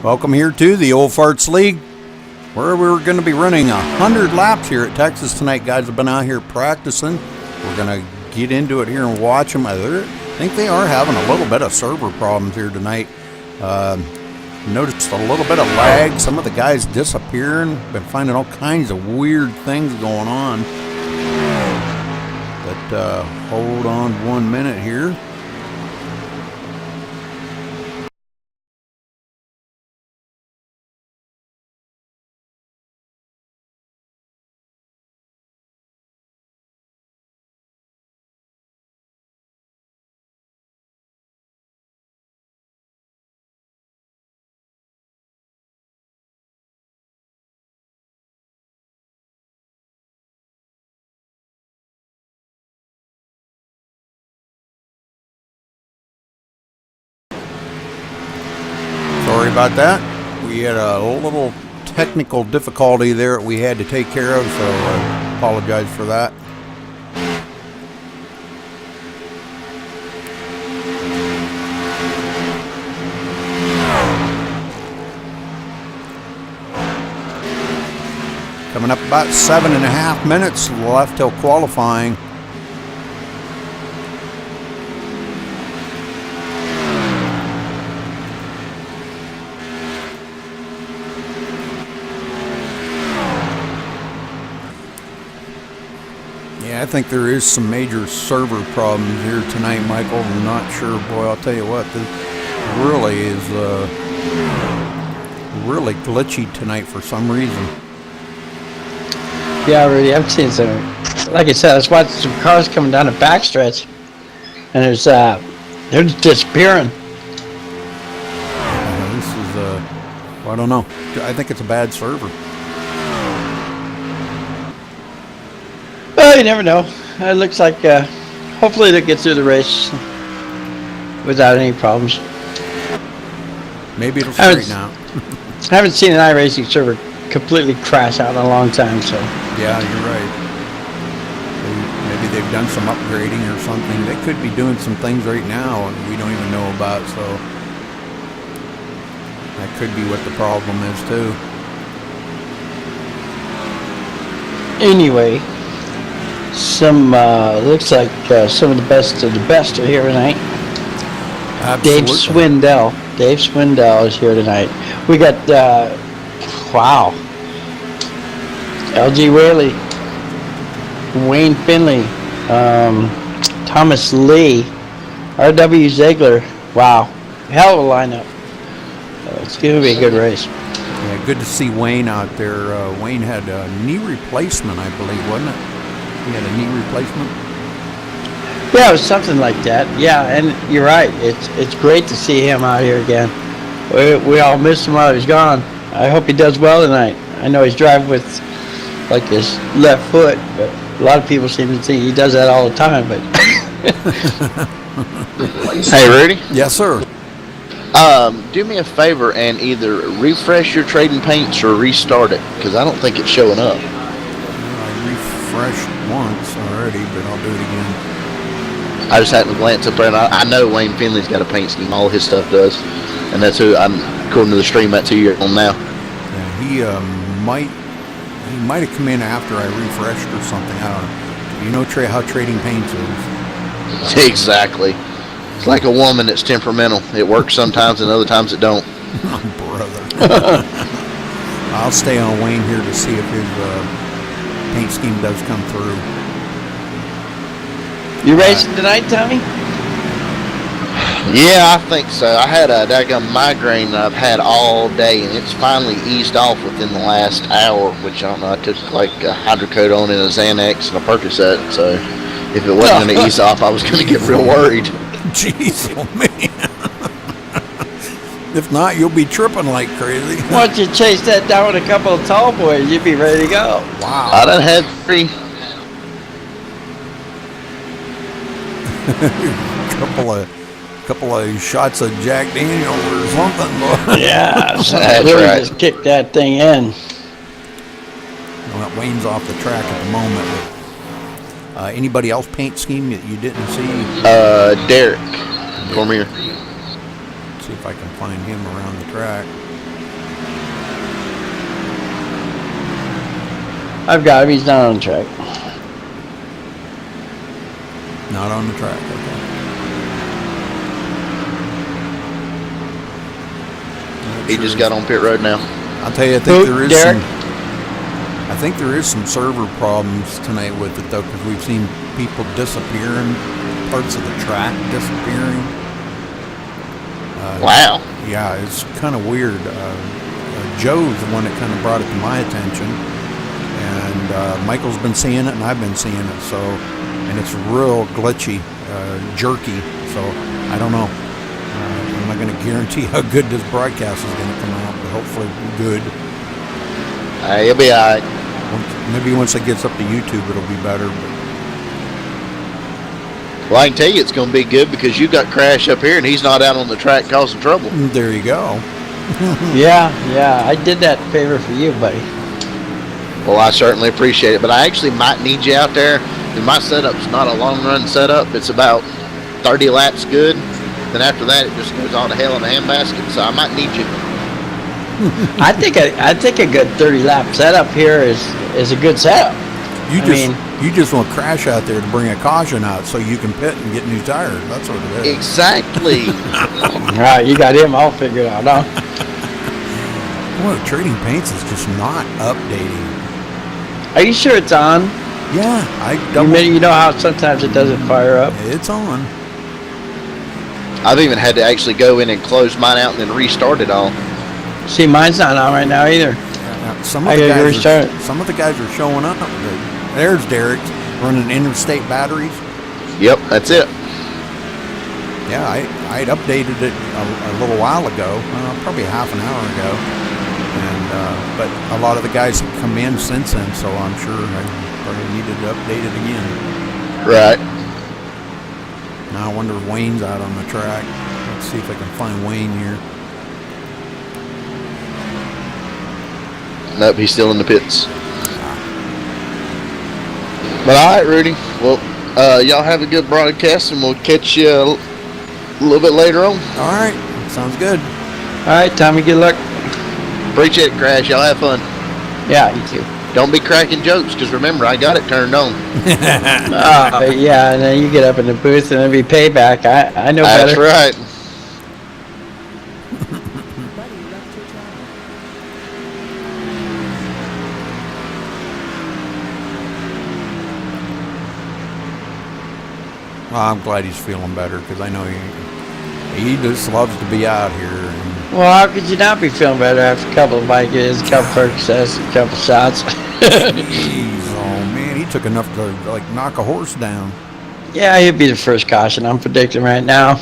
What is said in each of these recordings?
Welcome here to the Old Farts League, where we're going to be running 100 laps here at Texas tonight. Guys have been out here practicing. We're going to get into it here and watch them. I think they are having a little bit of server problems here tonight. Noticed a little bit of lag. Some of the guys disappearing. Been finding all kinds of weird things going on. But hold on 1 minute here. Sorry about that. We had a little technical difficulty there that we had to take care of, so I apologize for that. Coming up about 7.5 minutes left till qualifying. I think there is some major server problems here tonight, Michael. I'm not sure. Boy, I'll tell you what, this really is really glitchy tonight for some reason. Yeah, Rudy, I've seen some. Like I said, I was watching some cars coming down the backstretch, and they're just disappearing. This is well, I don't know. I think it's a bad server. Well, you never know. It looks like hopefully they'll get through the race without any problems. Maybe it'll straighten out. I haven't seen an iRacing server completely crash out in a long time, so. Yeah, you're right. Maybe they've done some upgrading or something. They could be doing some things right now and we don't even know about, so that could be what the problem is too. Anyway, looks like some of the best are here tonight. Absolutely. Dave Swindell is here tonight. We got wow, LG Whaley, Wayne Finley, Thomas Lee, R.W. Ziegler. Wow, hell of a lineup. It's going to be a good race. Yeah, good to see Wayne out there. Wayne had a knee replacement, I believe, wasn't it? He had a knee replacement. Yeah, it was something like that. Yeah, and you're right. It's great to see him out here again. We all missed him while he was gone. I hope he does well tonight. I know he's driving with like his left foot, but a lot of people seem to think he does that all the time. But hey, Rudy. Yes, sir. Do me a favor and either refresh your trading paints or restart it, because I don't think it's showing up. I refreshed once already, but I'll do it again. I just happened to glance up there, and I know Wayne Finley's got a paint scheme. All his stuff does, and that's who according to the stream, that's who you're on now. Yeah, he might have come in after I refreshed or something. I don't know. You know how trading paints is. Exactly. It's like a woman that's temperamental. It works sometimes, and other times it don't. Oh, brother. I'll stay on Wayne here to see if his paint scheme does come through. You racing tonight, Tommy? Yeah, I think so. I had a daggum migraine that I've had all day, and it's finally eased off within the last hour, which I don't know, I took like a hydrocodone and a Xanax and a Percocet, so if it wasn't going to ease off, I was going to get real worried. Jeez, oh man. If not, you'll be tripping like crazy. Why don't you chase that down with a couple of tall boys, you'd be ready to go. Wow. I done had 3. couple of shots of Jack Daniels or something. Yeah, that's really right. Just kick that thing in. Well, Wayne's off the track at the moment. Anybody else paint scheme that you didn't see? Derek. Cormier. See if I can find him around the track. I've got him. He's not on the track. Not on the track. Okay. He just got on pit road now. I'll tell you, I think there is Derek? I think there is some server problems tonight with it though, because we've seen people disappearing, parts of the track disappearing. Wow. Yeah, it's kind of weird. Joe's the one that kind of brought it to my attention, and Michael's been seeing it, and I've been seeing it. So, and it's real glitchy, jerky. So I don't know. I'm not going to guarantee how good this broadcast is going to come out, but hopefully good. You'll be all right. Maybe once it gets up to YouTube, it'll be better. But Well, I can tell you it's going to be good because you got Crash up here and he's not out on the track causing trouble. there you go. Yeah, I did that favor for you, buddy. Well, I certainly appreciate it, but I actually might need you out there. And my setup's not a long run setup. It's about 30 laps good. Then after that, it just goes all to hell in a handbasket. So I might need you. I think a good 30 lap setup here is a good setup. You just want Crash out there to bring a caution out so you can pit and get new tires. That's what it is. Exactly. All right, you got him all figured out, huh? Boy, Trading Paints is just not updating. Are you sure it's on? Yeah, You know how sometimes it doesn't fire up? It's on. I've even had to actually go in and close mine out and then restart it all. See, mine's not on right now either. Now, some I of the gotta guys restart are, it. some of the guys are showing up. There's Derek running interstate batteries. Yep, that's it. Yeah, I'd updated it a little while ago, probably half an hour ago, and but a lot of the guys have come in since then, so I'm sure I probably needed to update it again. Right. Now I wonder if Wayne's out on the track. Let's see if I can find Wayne here. Nope, he's still in the pits. But all right, Rudy. Well, y'all have a good broadcast, and we'll catch you a little bit later on. All right, sounds good. All right, Tommy, good luck. Appreciate it, Crash. Y'all have fun. Yeah, you too. Don't be cracking jokes, because remember, I got it turned on. Yeah, and then you get up in the booth and it'll be payback. I know That's better. right. Well, I'm glad he's feeling better because I know he just loves to be out here. And Well, how could you not be feeling better after a couple of Vicodins, a couple of Percocets, a couple of shots? Jeez, oh man, he took enough to like knock a horse down. Yeah, he'll be the first caution. I'm predicting right now.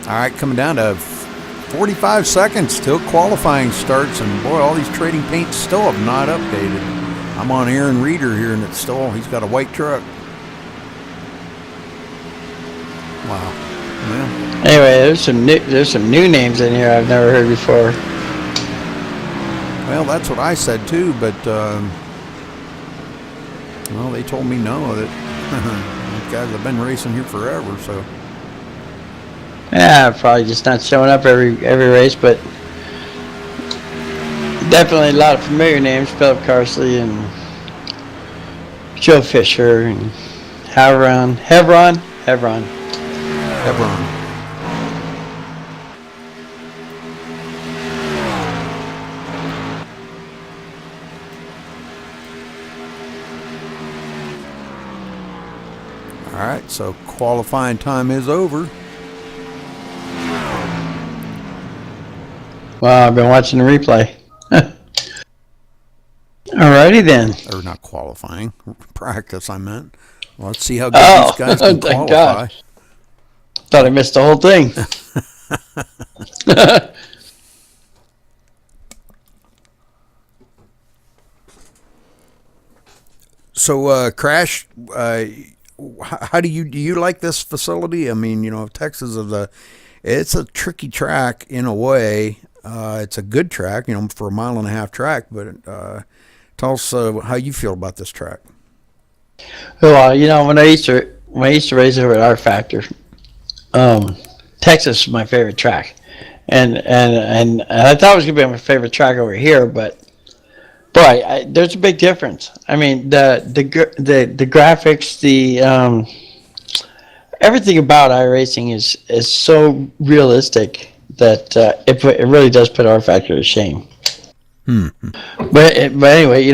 All right, coming down to 45 seconds till qualifying starts, and boy, all these Trading Paints still have not updated. I'm on Aaron Reeder here, and he's got a white truck. Wow. Well, Anyway, there's some new names in here I've never heard before. well, that's what I said too, but well, they told me no, that these guys have been racing here forever, so. Yeah, probably just not showing up every race, but definitely a lot of familiar names: Philip Carsley and Joe Fisher and Hebron. All right, so qualifying time is over. Wow, I've been watching the replay. Alrighty then. Or not qualifying, practice I meant. Well, let's see how good these guys can thank qualify. God. Thought I missed the whole thing. So, Crash, how do you like this facility? I mean, Texas it's a tricky track in a way. It's a good track, for a 1.5 mile track. But tell us how you feel about this track. Well, when I used to race over at R Factor, Texas was my favorite track, and I thought it was gonna be my favorite track over here, but boy, there's a big difference. I mean, the graphics, everything about iRacing is so realistic that it really does put R Factor to shame. But anyway,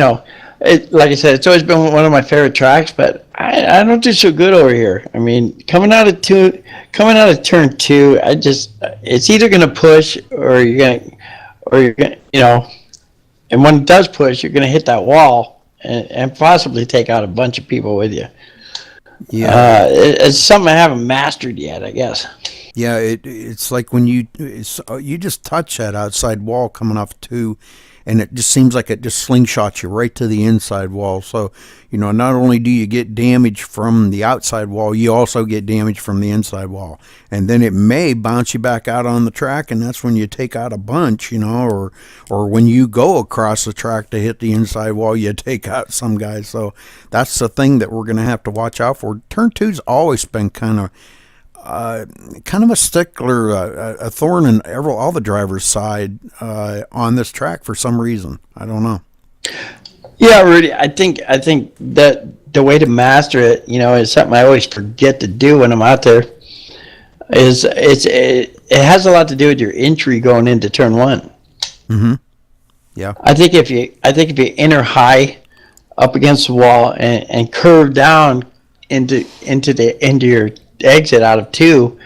like I said, it's always been one of my favorite tracks, but I don't do so good over here. I mean, coming out of turn two, it's either gonna push or you're gonna, and when it does push, you're gonna hit that wall and possibly take out a bunch of people with you. Yeah, it's something I haven't mastered yet, I guess. yeah. It's like when you just touch that outside wall coming off two, and it just seems like it just slingshots you right to the inside wall. So, not only do you get damage from the outside wall, you also get damage from the inside wall. And then it may bounce you back out on the track, and that's when you take out a bunch, or when you go across the track to hit the inside wall, you take out some guys. So that's the thing that we're going to have to watch out for. Turn two's always been kind of a stickler, a thorn in all the drivers' side on this track for some reason. I don't know. Yeah, Rudy, I think that the way to master it, is something I always forget to do when I'm out there. It has a lot to do with your entry going into turn one. Mm-hmm. Yeah. I think if you enter high up against the wall and curve down into your exit out of two,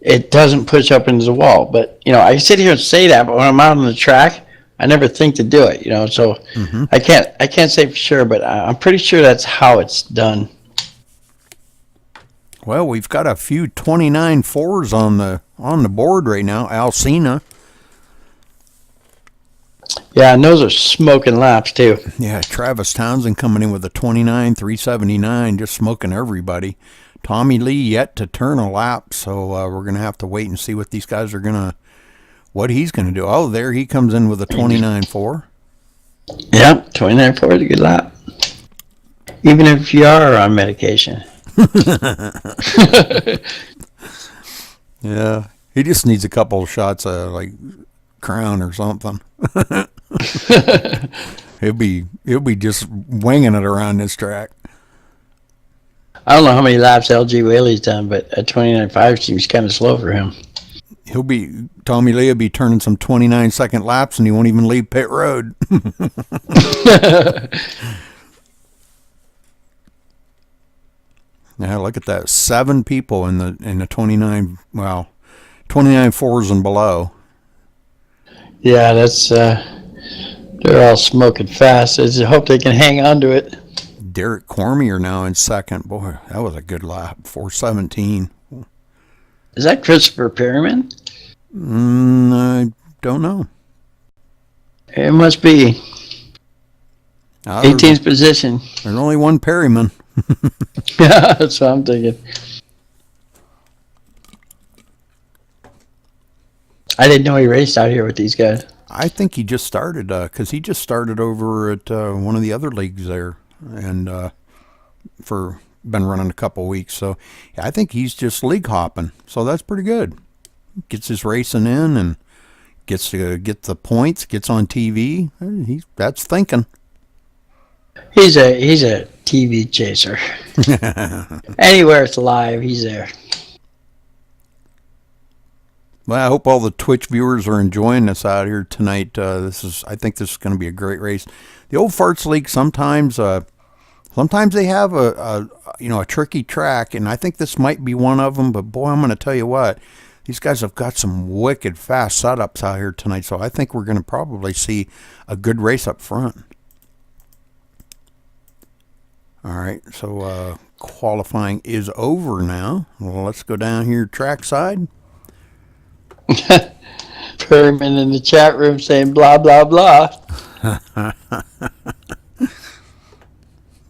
it doesn't push up into the wall. But I sit here and say that, but when I'm out on the track, I never think to do it. So Mm-hmm. I can't say for sure, but I'm pretty sure that's how it's done. Well, we've got a few 29.4s on the board right now. Alcina. Yeah, and those are smoking laps too. Yeah, Travis Townsend coming in with a 29.379, just smoking everybody. Tommy Lee yet to turn a lap, so we're going to have to wait and see what these guys are what he's going to do. Oh, there he comes in with a 29.4. Yeah, 29.4 is a good lap. Even if you are on medication. Yeah, he just needs a couple of shots of Crown or something. he'll be just winging it around this track. I don't know how many laps LG Whaley's done, but a 29.5 seems kind of slow for him. Tommy Lee will be turning some 29-second laps, and he won't even leave pit road. Now look at that, 7 people in the 29. Well, 29.4s and below. Yeah, that's they're all smoking fast. I just hope they can hang on to it. Derek Cormier now in second. Boy, that was a good lap. 4:17. Is that Christopher Perryman? I don't know. It must be. 18th position. There's only one Perryman. Yeah, that's what I'm thinking. I didn't know he raced out here with these guys. I think he just started, because he just started over at one of the other leagues there, and been running a couple weeks. So I think he's just league hopping. So that's pretty good. Gets his racing in and gets to get the points. Gets on TV. That's thinking. He's a TV chaser. Anywhere it's live, he's there. Well, I hope all the Twitch viewers are enjoying this out here tonight. I think this is going to be a great race. The Old Farts League sometimes they have a tricky track, and I think this might be one of them. But boy, I'm going to tell you what, these guys have got some wicked fast setups out here tonight. So I think we're going to probably see a good race up front. All right, so qualifying is over now. Well, let's go down here trackside. Perryman in the chat room saying blah blah blah.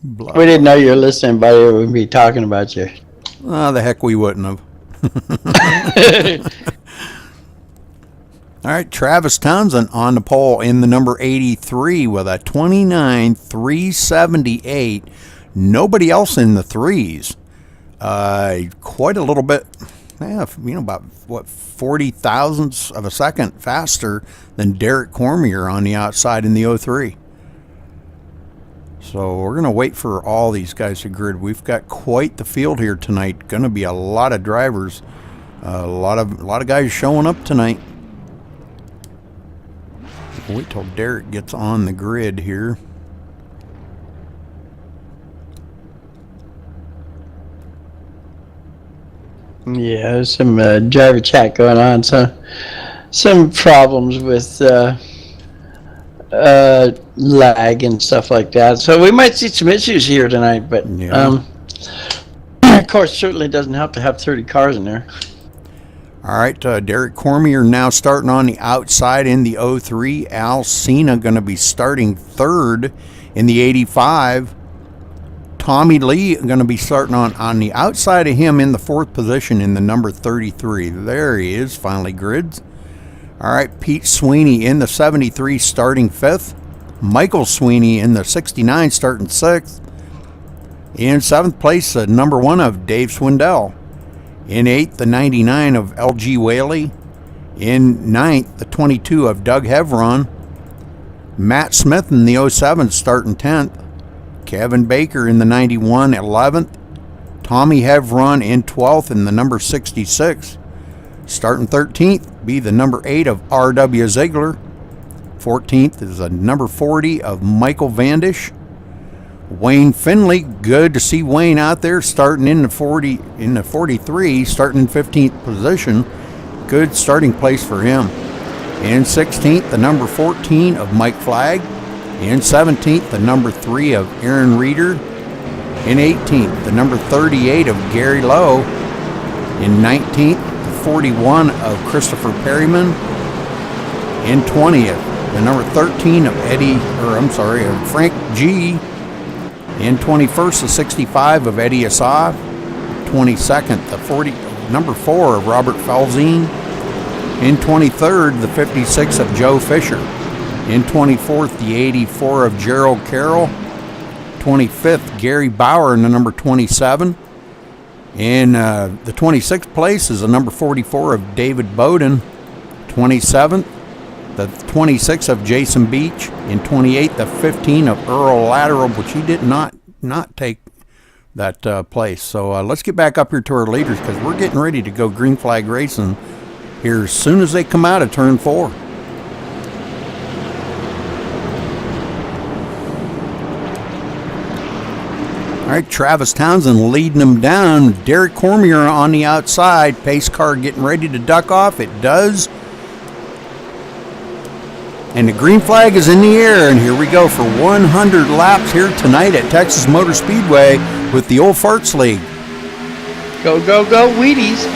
Blah, we didn't know you were listening, buddy. We would be talking about you. Oh, the heck we wouldn't have. All right, Travis Townsend on the pole in the number 83 with a 29.378. Nobody else in the threes. Quite a little bit. about what 40 thousandths of a second faster than Derek Cormier on the outside in the 03. So we're going to wait for all these guys to grid. We've got quite the field here tonight. Going to be a lot of drivers, a lot of guys showing up tonight. Wait till Derek gets on the grid here. Yeah, there's some driver chat going on. So some problems with lag and stuff like that. So we might see some issues here tonight. But Yeah. of course, certainly doesn't help to have 30 cars in there. All right, Derek Cormier now starting on the outside in the 03. Al Cena going to be starting third in the 85. Tommy Lee going to be starting on the outside of him in the fourth position in the number 33. There he is, finally grids. All right, Pete Sweeney in the 73 starting fifth. Michael Sweeney in the 69 starting sixth. In seventh place, the number 1 of Dave Swindell. In 8th, the 99 of L.G. Whaley. In 9th, the 22 of Doug Hevron. Matt Smith in the 07 starting 10th. Kevin Baker in the 91, 11th. Tommy Hevron in 12th in the number 66. Starting 13th, be the number 8 of R.W. Ziegler. 14th is the number 40 of Michael Vandish. Wayne Finley, good to see Wayne out there starting in the 43, starting in 15th position. Good starting place for him. In 16th, the number 14 of Mike Flagg. In 17th, the number 3 of Aaron Reeder. In 18th, the number 38 of Gary Lowe. In 19th, the 41 of Christopher Perryman. In 20th, the number 13 of Frank G. In 21st, the 65 of Eddie Assaf. 22nd, the number 4 of Robert Falzine. In 23rd, the 56 of Joe Fisher. In 24th, the 84 of Gerald Carroll. 25th, Gary Bauer in the number 27. In the 26th place is the number 44 of David Bowden. 27th, the 26 of Jason Beach. In 28th, the 15 of Earl Lateral, which he did not take that place. So let's get back up here to our leaders because we're getting ready to go green flag racing here as soon as they come out of turn 4. All right, Travis Townsend leading them down. Derek Cormier on the outside. Pace car getting ready to duck off. It does. And the green flag is in the air. And here we go for 100 laps here tonight at Texas Motor Speedway with the Old Farts League. Go, go, go, Wheaties.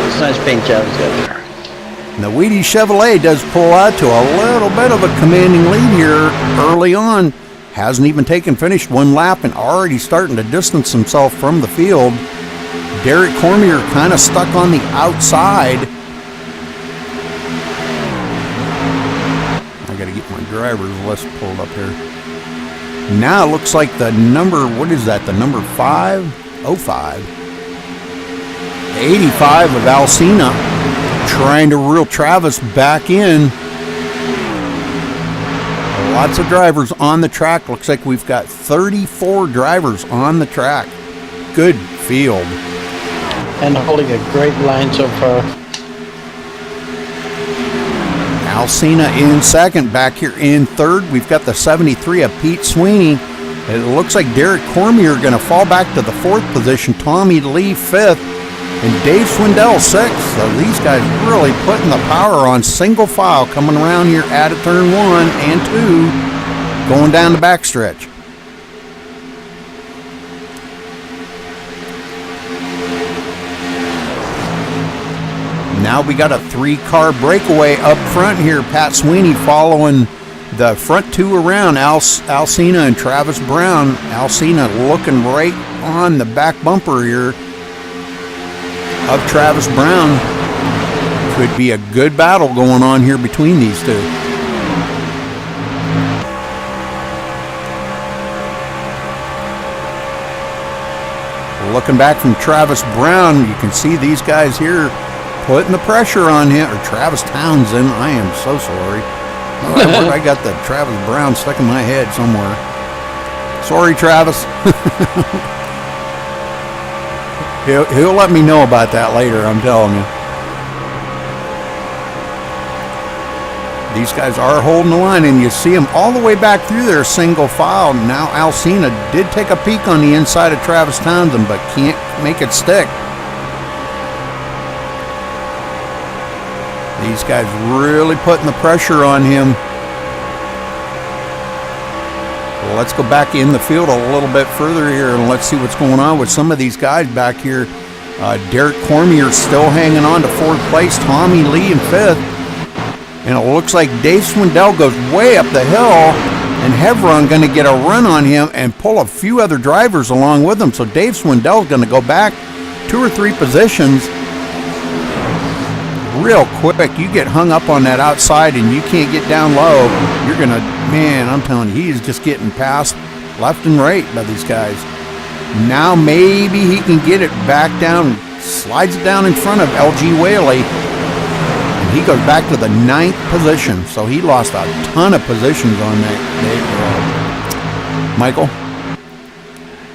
It's a nice paint job he's got there. And the Wheaties Chevrolet does pull out to a little bit of a commanding lead here early on. Hasn't even finished one lap and already starting to distance himself from the field. Derek Cormier kind of stuck on the outside. I got to get my driver's list pulled up here. Now it looks like the number, what is that? The number 505. 85 of Alcina trying to reel Travis back in. Lots of drivers on the track. Looks like we've got 34 drivers on the track. Good field. And holding a great line so far. Alcina in second. Back here in third, we've got the 73 of Pete Sweeney. It looks like Derek Cormier going to fall back to the fourth position. Tommy Lee fifth. And Dave Swindell sixth. So these guys really putting the power on single file coming around here out of turn 1 and 2, going down the backstretch. Now we got a 3-car breakaway up front here. Pat Sweeney following the front 2 around, Alcina and Travis Brown. Alcina looking right on the back bumper here of Travis Brown. Could be a good battle going on here between these two. Looking back from Travis Brown, you can see these guys here putting the pressure on him, or Travis Townsend. I am so sorry. Oh, I got the Travis Brown stuck in my head somewhere. Sorry, Travis. he'll let me know about that later, I'm telling you. These guys are holding the line, and you see them all the way back through their single file. Now Alcina did take a peek on the inside of Travis Townsend, but can't make it stick. These guys really putting the pressure on him. Well, let's go back in the field a little bit further here, and let's see what's going on with some of these guys back here. Derek Cormier still hanging on to 4th place. Tommy Lee in 5th. And it looks like Dave Swindell goes way up the hill, and Hevron going to get a run on him and pull a few other drivers along with him. So Dave Swindell is going to go back 2 or 3 positions real quick. You get hung up on that outside and you can't get down low. You're going to, man, I'm telling you, he's just getting passed left and right by these guys. Now maybe he can get it back down, slides it down in front of LG Whaley. He goes back to the 9th position, so he lost a ton of positions on that day, Michael.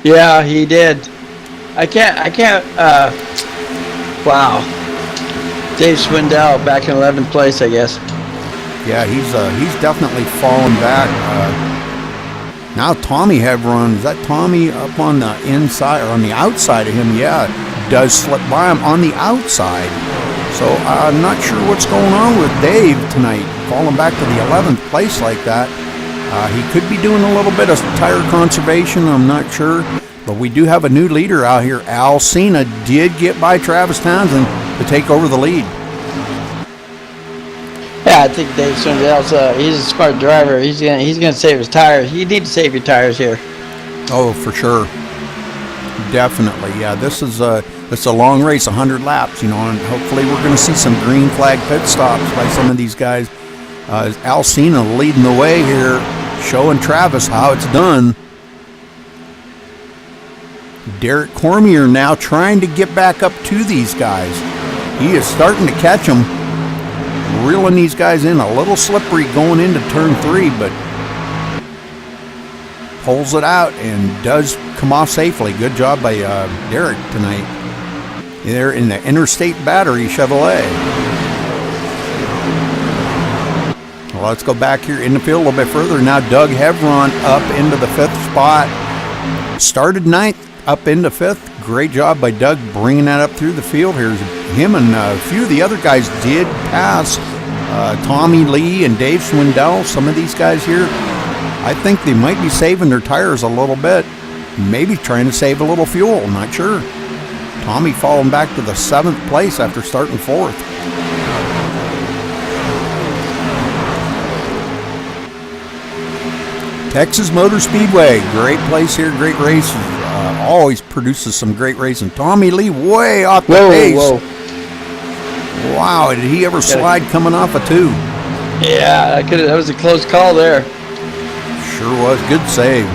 Yeah, he did. I can't, wow. Dave Swindell back in 11th place, I guess. Yeah, he's definitely fallen back. Now Tommy Hevron, is that Tommy up on the inside, or on the outside of him? Yeah, does slip by him on the outside. So I'm not sure what's going on with Dave tonight, falling back to the 11th place like that. He could be doing a little bit of tire conservation, I'm not sure. But we do have a new leader out here. Alcina did get by Travis Townsend to take over the lead. Yeah, I think Dave Swindell's he's a smart driver. He's gonna save his tires. You need to save your tires here. Oh, for sure. Definitely, yeah. This is it's a long race, 100 laps, and hopefully we're going to see some green flag pit stops by some of these guys. Alcina leading the way here, showing Travis how it's done. Derek Cormier now trying to get back up to these guys. He is starting to catch them, reeling these guys in, a little slippery going into turn 3, but pulls it out and does come off safely. Good job by Derek tonight. They're in the Interstate Battery Chevrolet. Well, let's go back here in the field a little bit further. Now Doug Hevron up into the 5th spot. Started 9th, up into 5th. Great job by Doug bringing that up through the field. Here's him, and a few of the other guys did pass Tommy Lee and Dave Swindell. Some of these guys here, I think they might be saving their tires a little bit. Maybe trying to save a little fuel, I'm not sure. Tommy falling back to the 7th place after starting 4th. Texas Motor Speedway, great place here, great races. Always produces some great racing. Tommy Lee way off the pace. Whoa. Wow, did he ever slide coming off a 2? Yeah, that was a close call there. Sure was, good save.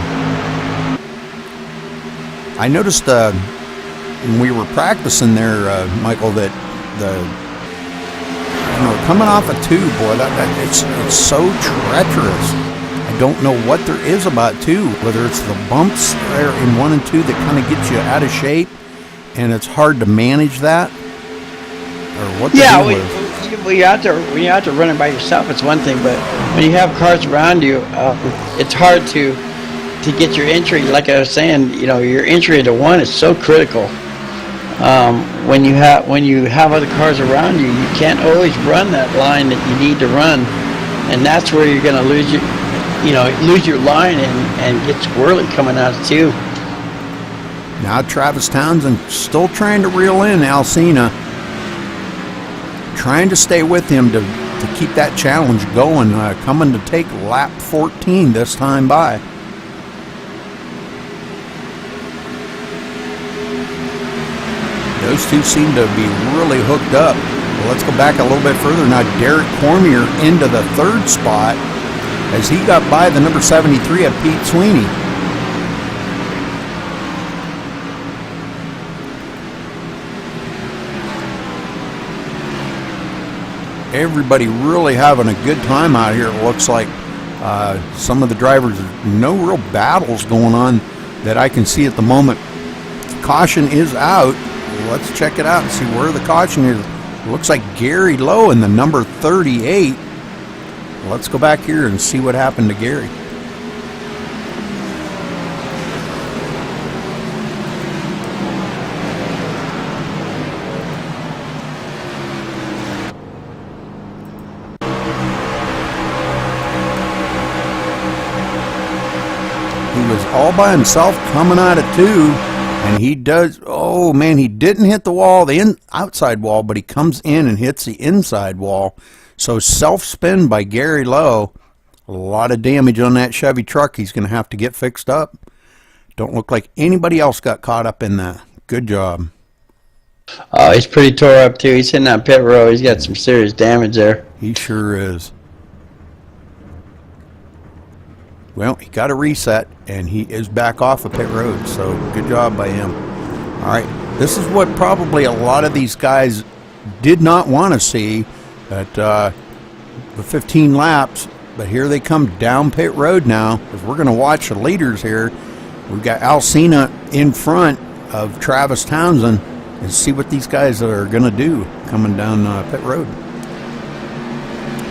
I noticed when we were practicing there, Michael, that coming off a 2, boy, it's so treacherous. I don't know what there is about 2, whether it's the bumps there in 1 and 2 that kind of get you out of shape, and it's hard to manage that, or what the deal is. When you're out there running by yourself, it's one thing, but when you have cars around you, it's hard to get your entry. Like I was saying, your entry into 1 is so critical. When you have other cars around you, you can't always run that line that you need to run, and that's where you're going to lose your line and get squirrely coming out of 2. Now Travis Townsend still trying to reel in Alcina, trying to stay with him to keep that challenge going, coming to take lap 14 this time by. Those two seem to be really hooked up. Well, let's go back a little bit further. Now Derek Cormier into the 3rd spot as he got by the number 73 of Pete Sweeney. everybody really having a good time out here. It looks like some of the drivers, no real battles going on that I can see at the moment. Caution is out. Let's check it out and see where the caution is. It looks like Gary Lowe in the number 38. Let's go back here and see what happened to Gary. He was all by himself coming out of 2, and he does, oh man, he didn't hit the wall, the outside wall, but he comes in and hits the inside wall. So self-spin by Gary Lowe. A lot of damage on that Chevy truck. He's going to have to get fixed up. Don't look like anybody else got caught up in that. Good job. Oh, he's pretty tore up too. He's sitting on pit road. He's got some serious damage there. He sure is. Well, he got a reset, and he is back off of pit road, so good job by him. All right, this is what probably a lot of these guys did not want to see at the 15 laps, but here they come down pit road now, because we're going to watch the leaders here. We've got Alcina in front of Travis Townsend, and see what these guys are going to do coming down pit road.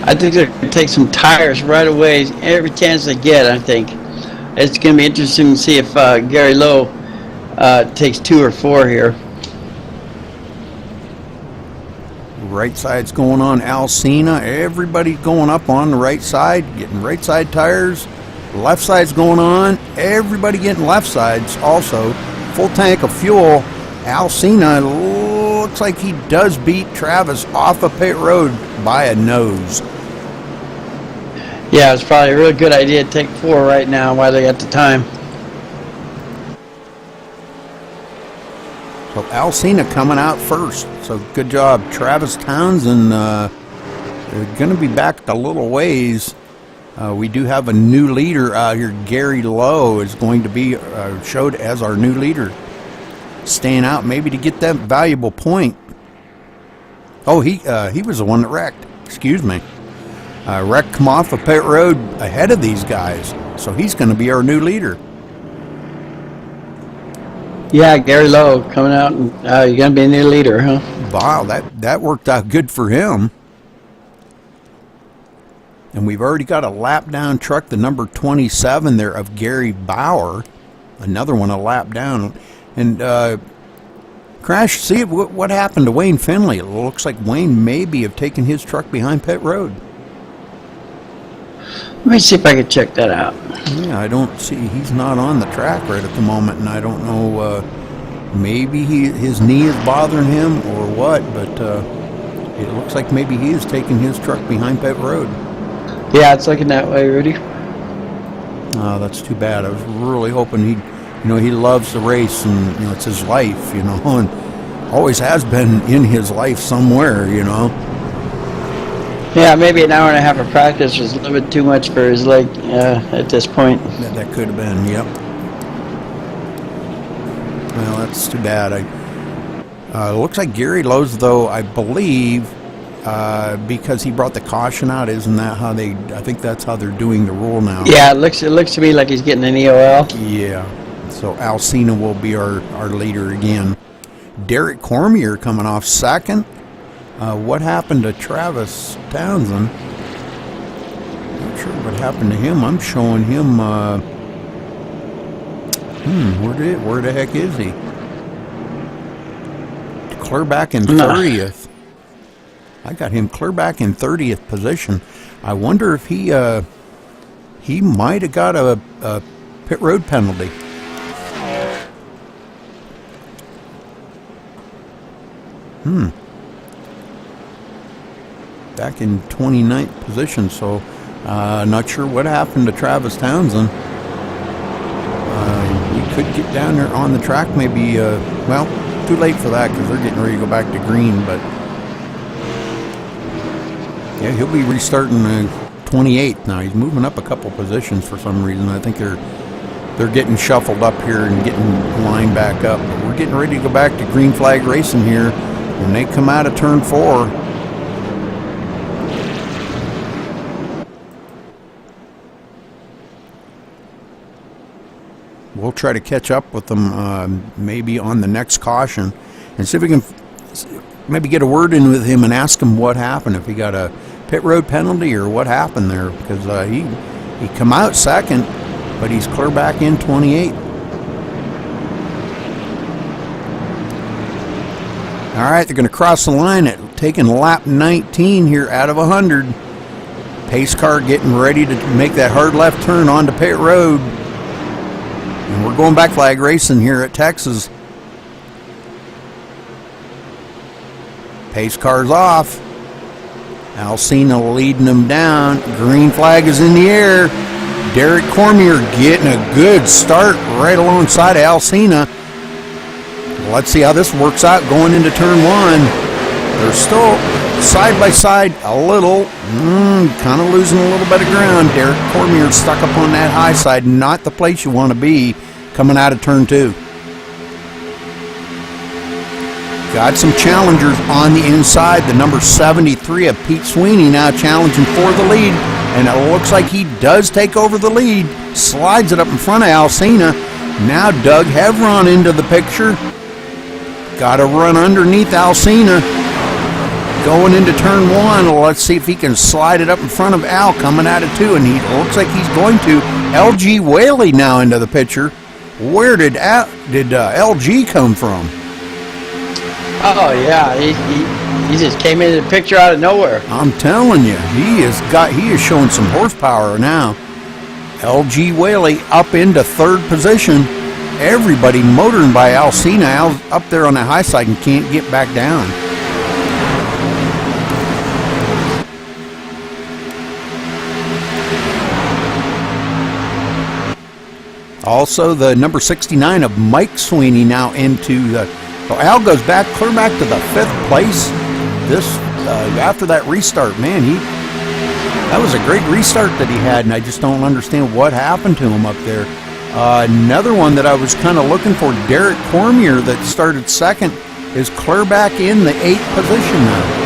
I think they're going to take some tires right away, every chance they get, I think. It's going to be interesting to see if Gary Lowe takes 2 or 4 here. Right side's going on Alcina. Everybody's going up on the right side, getting right side tires. Left side's going on. Everybody getting left sides also. Full tank of fuel. Alcina looks like he does beat Travis off of pit road by a nose. Yeah, it's probably a really good idea to take 4 right now while they got the time. So Alcina coming out first. So good job. Travis Townsend, they're going to be back a little ways. We do have a new leader out here. Gary Lowe is going to be showed as our new leader. Staying out maybe to get that valuable point. Oh, he was the one that wrecked. Excuse me. Wrecked come off of pit road ahead of these guys. So he's going to be our new leader. Yeah, Gary Lowe coming out, and you're going to be a new leader, huh? Wow, that worked out good for him. And we've already got a lap down truck, the number 27 there of Gary Bauer. Another one a lap down. And Crash, see what happened to Wayne Finley. It looks like Wayne maybe have taken his truck behind pit road. Let me see if I can check that out. Yeah, I don't see, he's not on the track right at the moment, and I don't know, maybe his knee is bothering him or what, but it looks like maybe he is taking his truck behind pit road. Yeah, it's looking that way, Rudy. Oh, that's too bad. I was really hoping he loves the race, and it's his life, and always has been in his life somewhere, Yeah, maybe an hour and a half of practice was a little bit too much for his leg at this point. That could have been, yep. Well, that's too bad. It looks like Gary Lowe's, though, I believe, because he brought the caution out, isn't that how I think that's how they're doing the rule now. Yeah, it looks to me like he's getting an EOL. Yeah, so Alcina will be our leader again. Derek Cormier coming off second. What happened to Travis Townsend? Not sure what happened to him. I'm showing him. Where the heck is he? Clear back in 30th. I got him clear back in 30th position. I wonder if he might have got a pit road penalty. Back in 29th position, so not sure what happened to Travis Townsend. He could get down there on the track, maybe, too late for that because they're getting ready to go back to green, but yeah, he'll be restarting 28th now. He's moving up a couple positions for some reason. I think they're getting shuffled up here and getting lined back up. But we're getting ready to go back to green flag racing here. When they come out of turn 4, we'll try to catch up with them maybe on the next caution and see if we can maybe get a word in with him and ask him what happened, if he got a pit road penalty or what happened there, because he come out second, but he's clear back in 28. All right, they're going to cross the line at taking lap 19 here out of 100. Pace car getting ready to make that hard left turn onto pit road. And we're going back flag racing here at Texas. Pace car's off. Alcina leading them down. Green flag is in the air. Derek Cormier getting a good start right alongside of Alcina. Let's see how this works out going into turn one. They're still side by side a little, kind of losing a little bit of ground. Derek Cormier stuck up on that high side, not the place you want to be coming out of turn two. Got some challengers on the inside. The number 73 of Pete Sweeney now challenging for the lead, and it looks like he does take over the lead. Slides it up in front of Alcina. Now Doug Hevron into the picture. Got to run underneath Alcina. Going into turn one, let's see if he can slide it up in front of Al coming out of two, and he looks like he's going to. LG Whaley now into the picture. Where did LG come from? Oh yeah, he just came into the picture out of nowhere. I'm telling you, he is showing some horsepower now. LG Whaley up into third position. Everybody motoring by Alcina. Al's up there on the high side and can't get back down. Also, the number 69 of Mike Sweeney now into the. So Al goes clear back to the 5th place. This after that restart, man, that was a great restart that he had, and I just don't understand what happened to him up there. Another one that I was kind of looking for, Derek Cormier, that started second, is clear back in the 8th position now.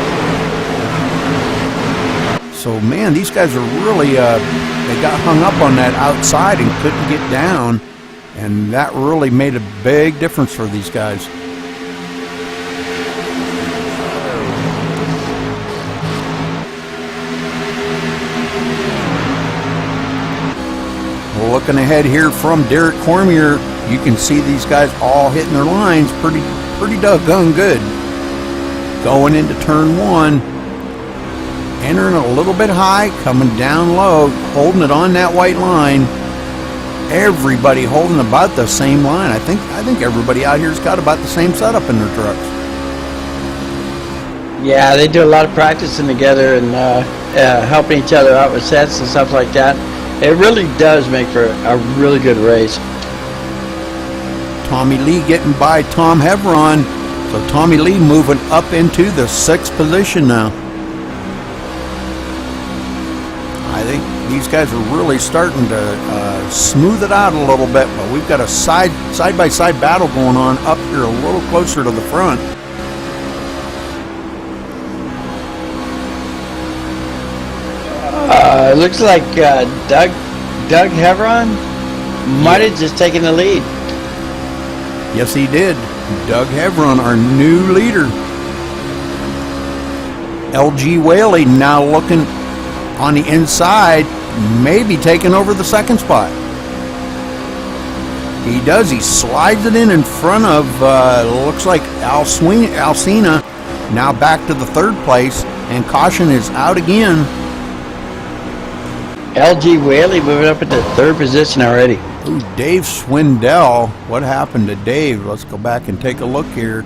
So, man, these guys are really, they got hung up on that outside and couldn't get down, and that really made a big difference for these guys. Looking ahead here from Derek Cormier, you can see these guys all hitting their lines pretty doggone good. Going into turn one, entering a little bit high, coming down low, holding it on that white line. Everybody holding about the same line. I think everybody out here's got about the same setup in their trucks. Yeah, they do a lot of practicing together and helping each other out with sets and stuff like that. It really does make for a really good race. Tommy Lee getting by Tom Hevron. So Tommy Lee moving up into the 6th position now. I think these guys are really starting to smooth it out a little bit, but we've got a side-by-side battle going on up here a little closer to the front. It looks like Doug Hevron might have just taken the lead. Yes, he did. Doug Hevron, our new leader. LG Whaley now looking on the inside, maybe taking over the 2nd spot. He does. He slides it in front of, looks like Alcina, now back to the 3rd place, and caution is out again. LG Whaley moving up into 3rd position already. Ooh, Dave Swindell. What happened to Dave? Let's go back and take a look here.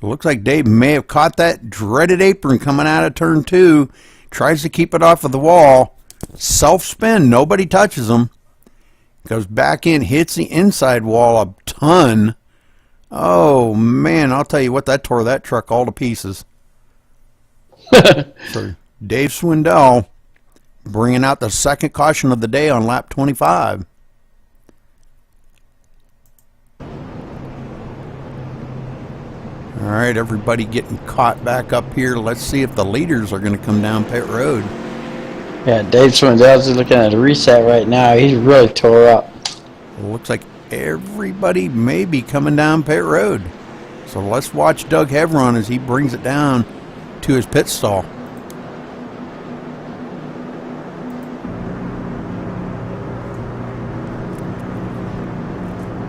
Looks like Dave may have caught that dreaded apron coming out of turn 2. Tries to keep it off of the wall. Self-spin. Nobody touches him. Goes back in. Hits the inside wall a ton. Oh, man. I'll tell you what. That tore that truck all to pieces. So Dave Swindell bringing out the second caution of the day on lap 25. All right, everybody getting caught back up here. Let's see if the leaders are going to come down pit road. Yeah, Dave Swindell's looking at a reset right now. He's really tore up. Looks like everybody may be coming down pit road. So let's watch Doug Hevron as he brings it down to his pit stall.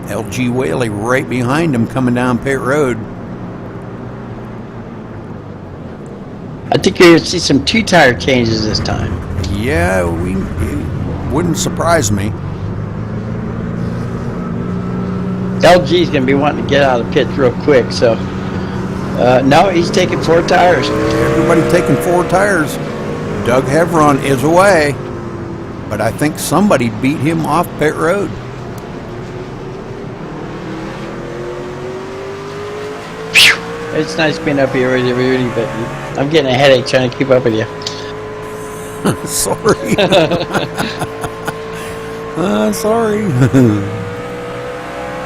LG Whaley right behind him coming down pit road. I think you're going to see some two-tire changes this time. Yeah, it wouldn't surprise me. LG's going to be wanting to get out of the pits real quick, so... no, he's taking 4 tires. Everybody taking 4 tires. Doug Hevron is away, but I think somebody beat him off pit road. It's nice being up here with you, Rudy, but I'm getting a headache trying to keep up with you. Sorry. Sorry.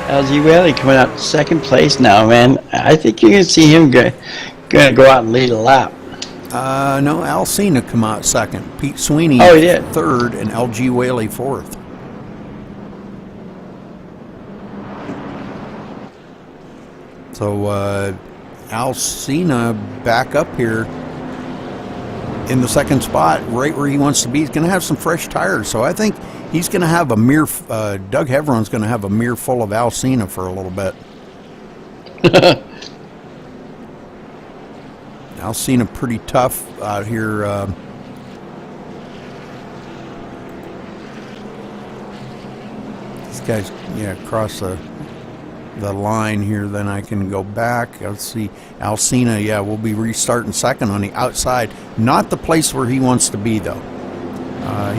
LG Whaley coming out second place now, man. I think you're going to see him going to go out and lead a lap. No, Alcina come out second. Pete Sweeney he did. third, and LG Whaley fourth. So Alcina back up here in the second spot, right where he wants to be. He's going to have some fresh tires, so I think he's going to have a mirror. Doug Hevron's going to have a mirror full of Alcina for a little bit. Alcina pretty tough out here. These guys, yeah, across the line here, then I can go back. Let's see, Alcina, yeah, we'll be restarting second on the outside. Not the place where he wants to be, though.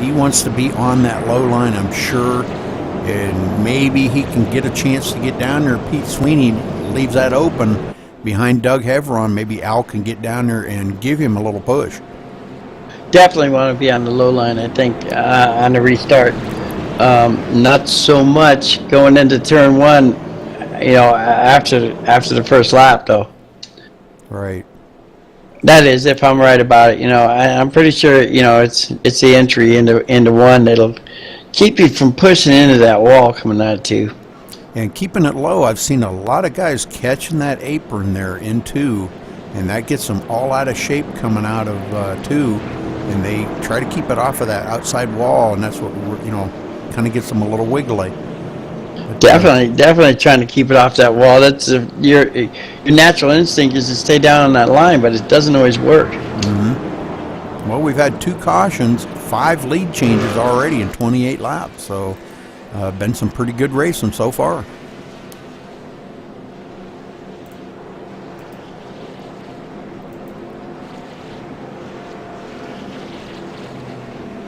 He wants to be on that low line, I'm sure, and maybe he can get a chance to get down there. Pete Sweeney leaves that open behind Doug Hevron. Maybe Al can get down there and give him a little push. Definitely want to be on the low line, I think, on the restart. Not so much going into turn one, you know, after the first lap, though. Right. That is, if I'm right about it. You know, I'm pretty sure, you know, it's the entry into one that'll keep you from pushing into that wall coming out of two. And keeping it low, I've seen a lot of guys catching that apron there in two, and that gets them all out of shape coming out of two, and they try to keep it off of that outside wall, and that's what, you know, kind of gets them a little wiggly. But, definitely trying to keep it off that wall. That's your natural instinct is to stay down on that line, but it doesn't always work. Mm-hmm. Well, we've had 2 cautions, 5 lead changes already in 28 laps, so been some pretty good racing so far.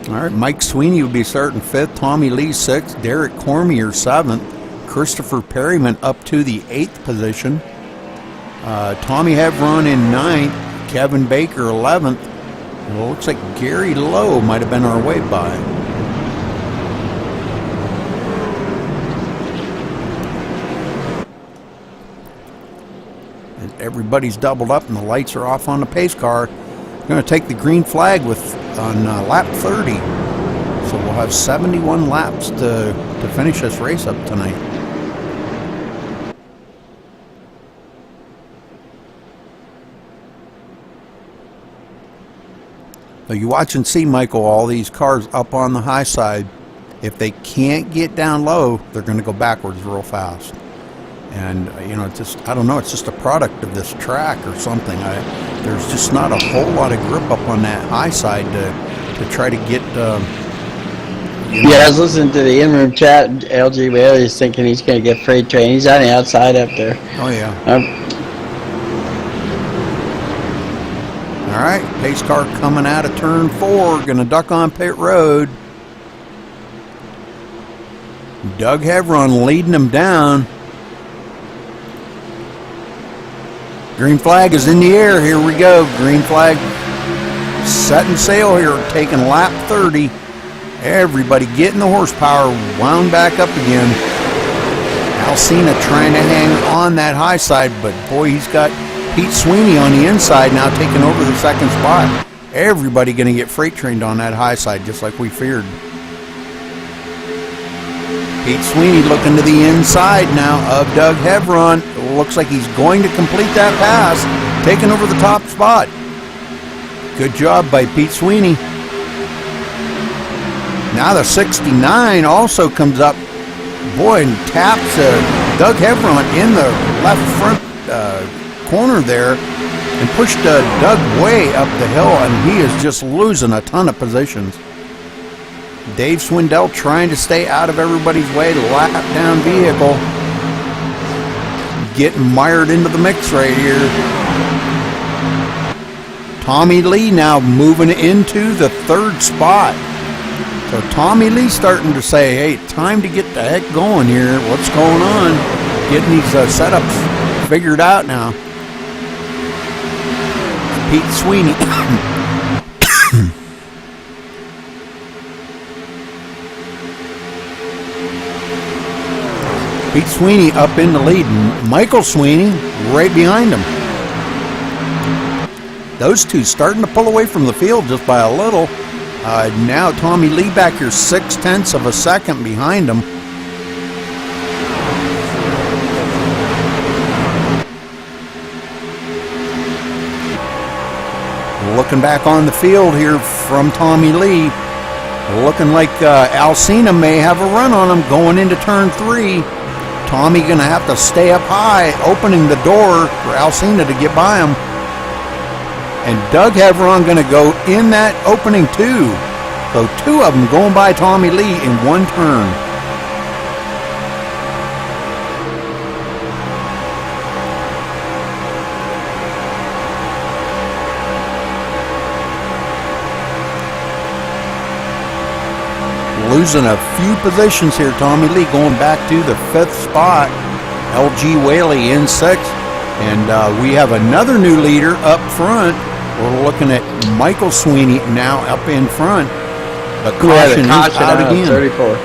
All right, Mike Sweeney will be starting 5th, Tommy Lee 6th, Derek Cormier 7th, Christopher Perryman up to the 8th position, Tommy Hevron in 9th, Kevin Baker 11th. Well, it looks like Gary Lowe might have been our way by. And everybody's doubled up and the lights are off on the pace car. Going to take the green flag on lap 30. So we'll have 71 laps to finish this race up tonight. So you watch and see, Michael, all these cars up on the high side. If they can't get down low, they're going to go backwards real fast. And, you know, it's just, I don't know, it's just a product of this track or something. There's just not a whole lot of grip up on that high side to try to get, you know. Yeah, I was listening to the in-room chat. LG Whaley is thinking he's going to get freight train. He's on the outside up there. Oh, yeah. All right, pace car coming out of turn 4, going to duck on pit road. Doug Hevron leading him down. Green flag is in the air. Here we go. Green flag setting sail here, taking lap 30. Everybody getting the horsepower wound back up again. Alcina trying to hang on that high side, but boy, he's got Pete Sweeney on the inside now taking over the second spot. Everybody going to get freight trained on that high side, just like we feared. Pete Sweeney looking to the inside now of Doug Hevron. Looks like he's going to complete that pass, taking over the top spot. Good job by Pete Sweeney. Now the 69 also comes up, boy, and taps Doug Hevron in the left front corner there and pushed Doug way up the hill, and he is just losing a ton of positions. Dave Swindell trying to stay out of everybody's way, lap down vehicle. Getting mired into the mix right here. Tommy Lee now moving into the third spot. So Tommy Lee starting to say, hey, time to get the heck going here. What's going on? Getting these setups figured out now. Pete Sweeney. Pete Sweeney up in the lead. Michael Sweeney right behind him. Those two starting to pull away from the field just by a little. Now Tommy Lee back here 0.6 of a second behind him. Looking back on the field here from Tommy Lee. Looking like Alcina may have a run on him going into turn 3. Tommy going to have to stay up high, opening the door for Alcina to get by him. And Doug Hevron going to go in that opening 2. So 2 of them going by Tommy Lee in one turn. Losing a few positions here. Tommy Lee going back to the 5th spot. LG Whaley in 6th. And we have another new leader up front. We're looking at Michael Sweeney now up in front. The caution is out again. 34.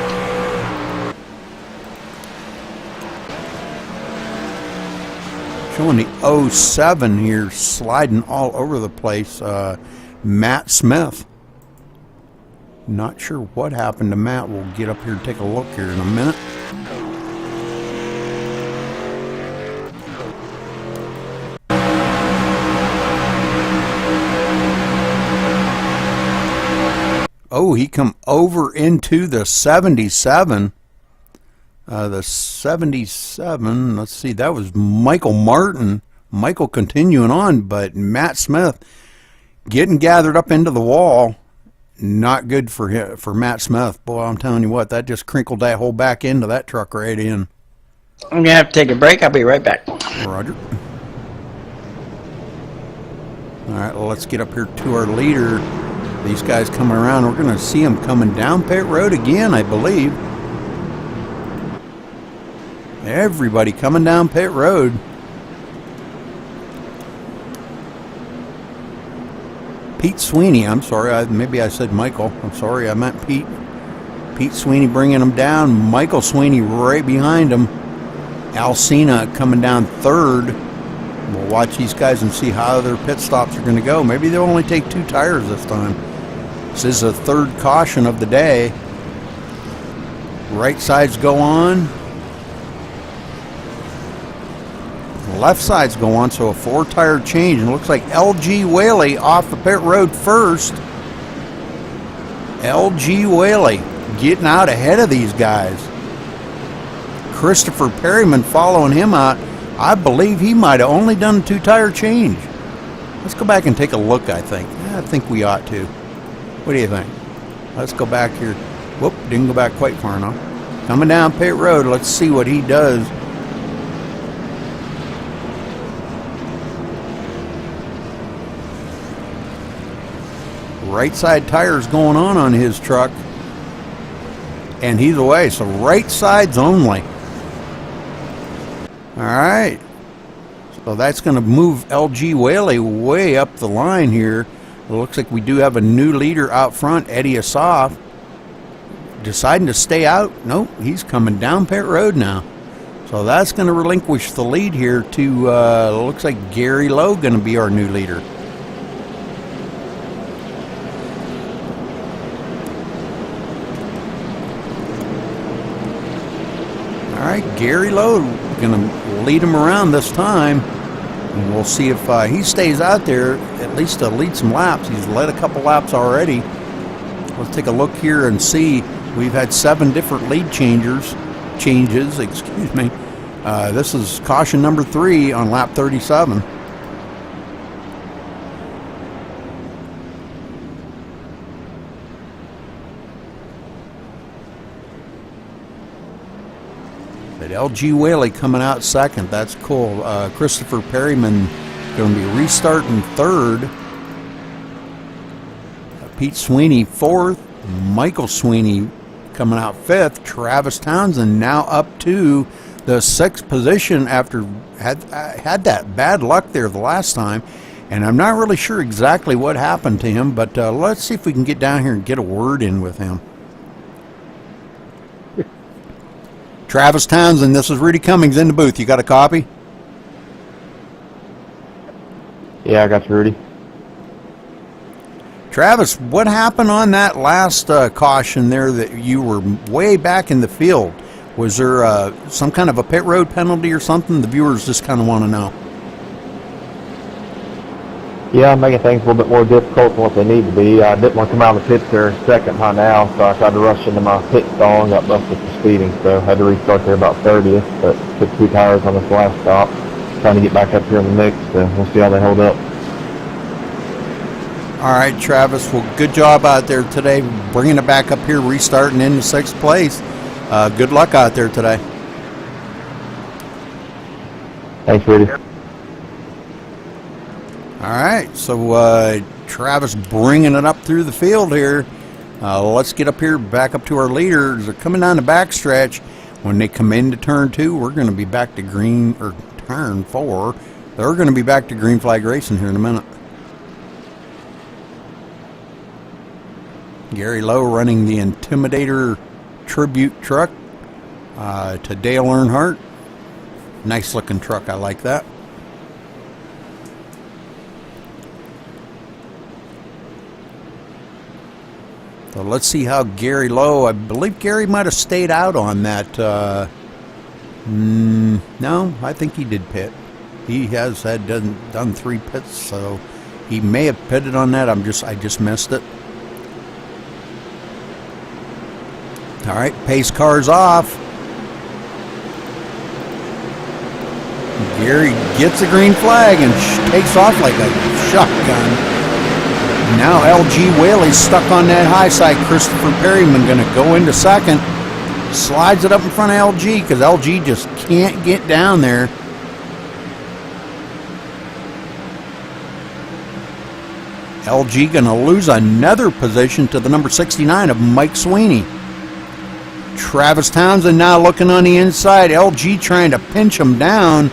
Showing the 07 here, sliding all over the place. Matt Smith. Not sure what happened to Matt. We'll get up here and take a look here in a minute. Oh, he come over into the 77. The 77, let's see, that was Michael Martin. Michael continuing on, but Matt Smith getting gathered up into the wall. Not good for him, for Matt Smith. Boy, I'm telling you what, that just crinkled that whole back end of that truck right in. I'm going to have to take a break. I'll be right back. Roger. All right, well, let's get up here to our leader. These guys coming around. We're going to see them coming down pit road again, I believe. Everybody coming down pit road. Pete Sweeney, I'm sorry, maybe I said Michael. I'm sorry, I meant Pete. Pete Sweeney bringing him down. Michael Sweeney right behind him. Alcina coming down 3rd. We'll watch these guys and see how their pit stops are going to go. Maybe they'll only take 2 tires this time. This is the 3rd caution of the day. Right sides go on. Left sides go on, so a 4-tire change. And it looks like LG Whaley off the pit road first. LG Whaley getting out ahead of these guys. Christopher Perryman following him out. I believe he might have only done a 2-tire change. Let's go back and take a look, I think. I think we ought to. What do you think? Let's go back here. Whoop, didn't go back quite far enough. Coming down pit road, let's see what he does. Right side tires going on his truck. And he's away, so right sides only. Alright. So that's going to move LG Whaley way up the line here. It looks like we do have a new leader out front, Eddie Asaf. Deciding to stay out. Nope, he's coming down pit road now. So that's going to relinquish the lead here to, looks like Gary Lowe going to be our new leader. All right, Gary Lowe going to lead him around this time. And we'll see if he stays out there, at least to lead some laps. He's led a couple laps already. Let's take a look here and see. We've had 7 different lead changes, excuse me. This is caution number 3 on lap 37. But LG Whaley coming out second. That's cool. Christopher Perryman going to be restarting third. Pete Sweeney fourth. Michael Sweeney coming out fifth. Travis Townsend now up to the 6th position after had that bad luck there the last time, and I'm not really sure exactly what happened to him, but let's see if we can get down here and get a word in with him. Travis Townsend, this is Rudy Cummings in the booth. You got a copy? Yeah, I got you, Rudy. Travis, what happened on that last caution there that you were way back in the field? Was there some kind of a pit road penalty or something? The viewers just kind of want to know. Yeah, I'm making things a little bit more difficult than what they need to be. I didn't want to come out of the pits there second by now, so I tried to rush into my pit stall and got busted for speeding, so I had to restart there about 30th, but took 2 tires on this last stop. Trying to get back up here in the mix, so we'll see how they hold up. All right, Travis, well, good job out there today, bringing it back up here, restarting into 6th place. Good luck out there today. Thanks, Rudy. All right, so Travis bringing it up through the field here. Let's get up here, back up to our leaders. They're coming down the backstretch. When they come into turn 2, we're going to be back to green, or turn 4. They're going to be back to green flag racing here in a minute. Gary Lowe running the Intimidator tribute truck to Dale Earnhardt. Nice looking truck, I like that. So let's see how Gary Lowe, I believe Gary might have stayed out on that. No, I think he did pit. He has done 3 pits, so he may have pitted on that. I just missed it. All right, pace car's off. Gary gets a green flag and takes off like a shotgun. Now LG Whaley's stuck on that high side. Christopher Perryman going to go into second. Slides it up in front of LG because LG just can't get down there. LG going to lose another position to the number 69 of Mike Sweeney. Travis Townsend now looking on the inside. LG trying to pinch him down,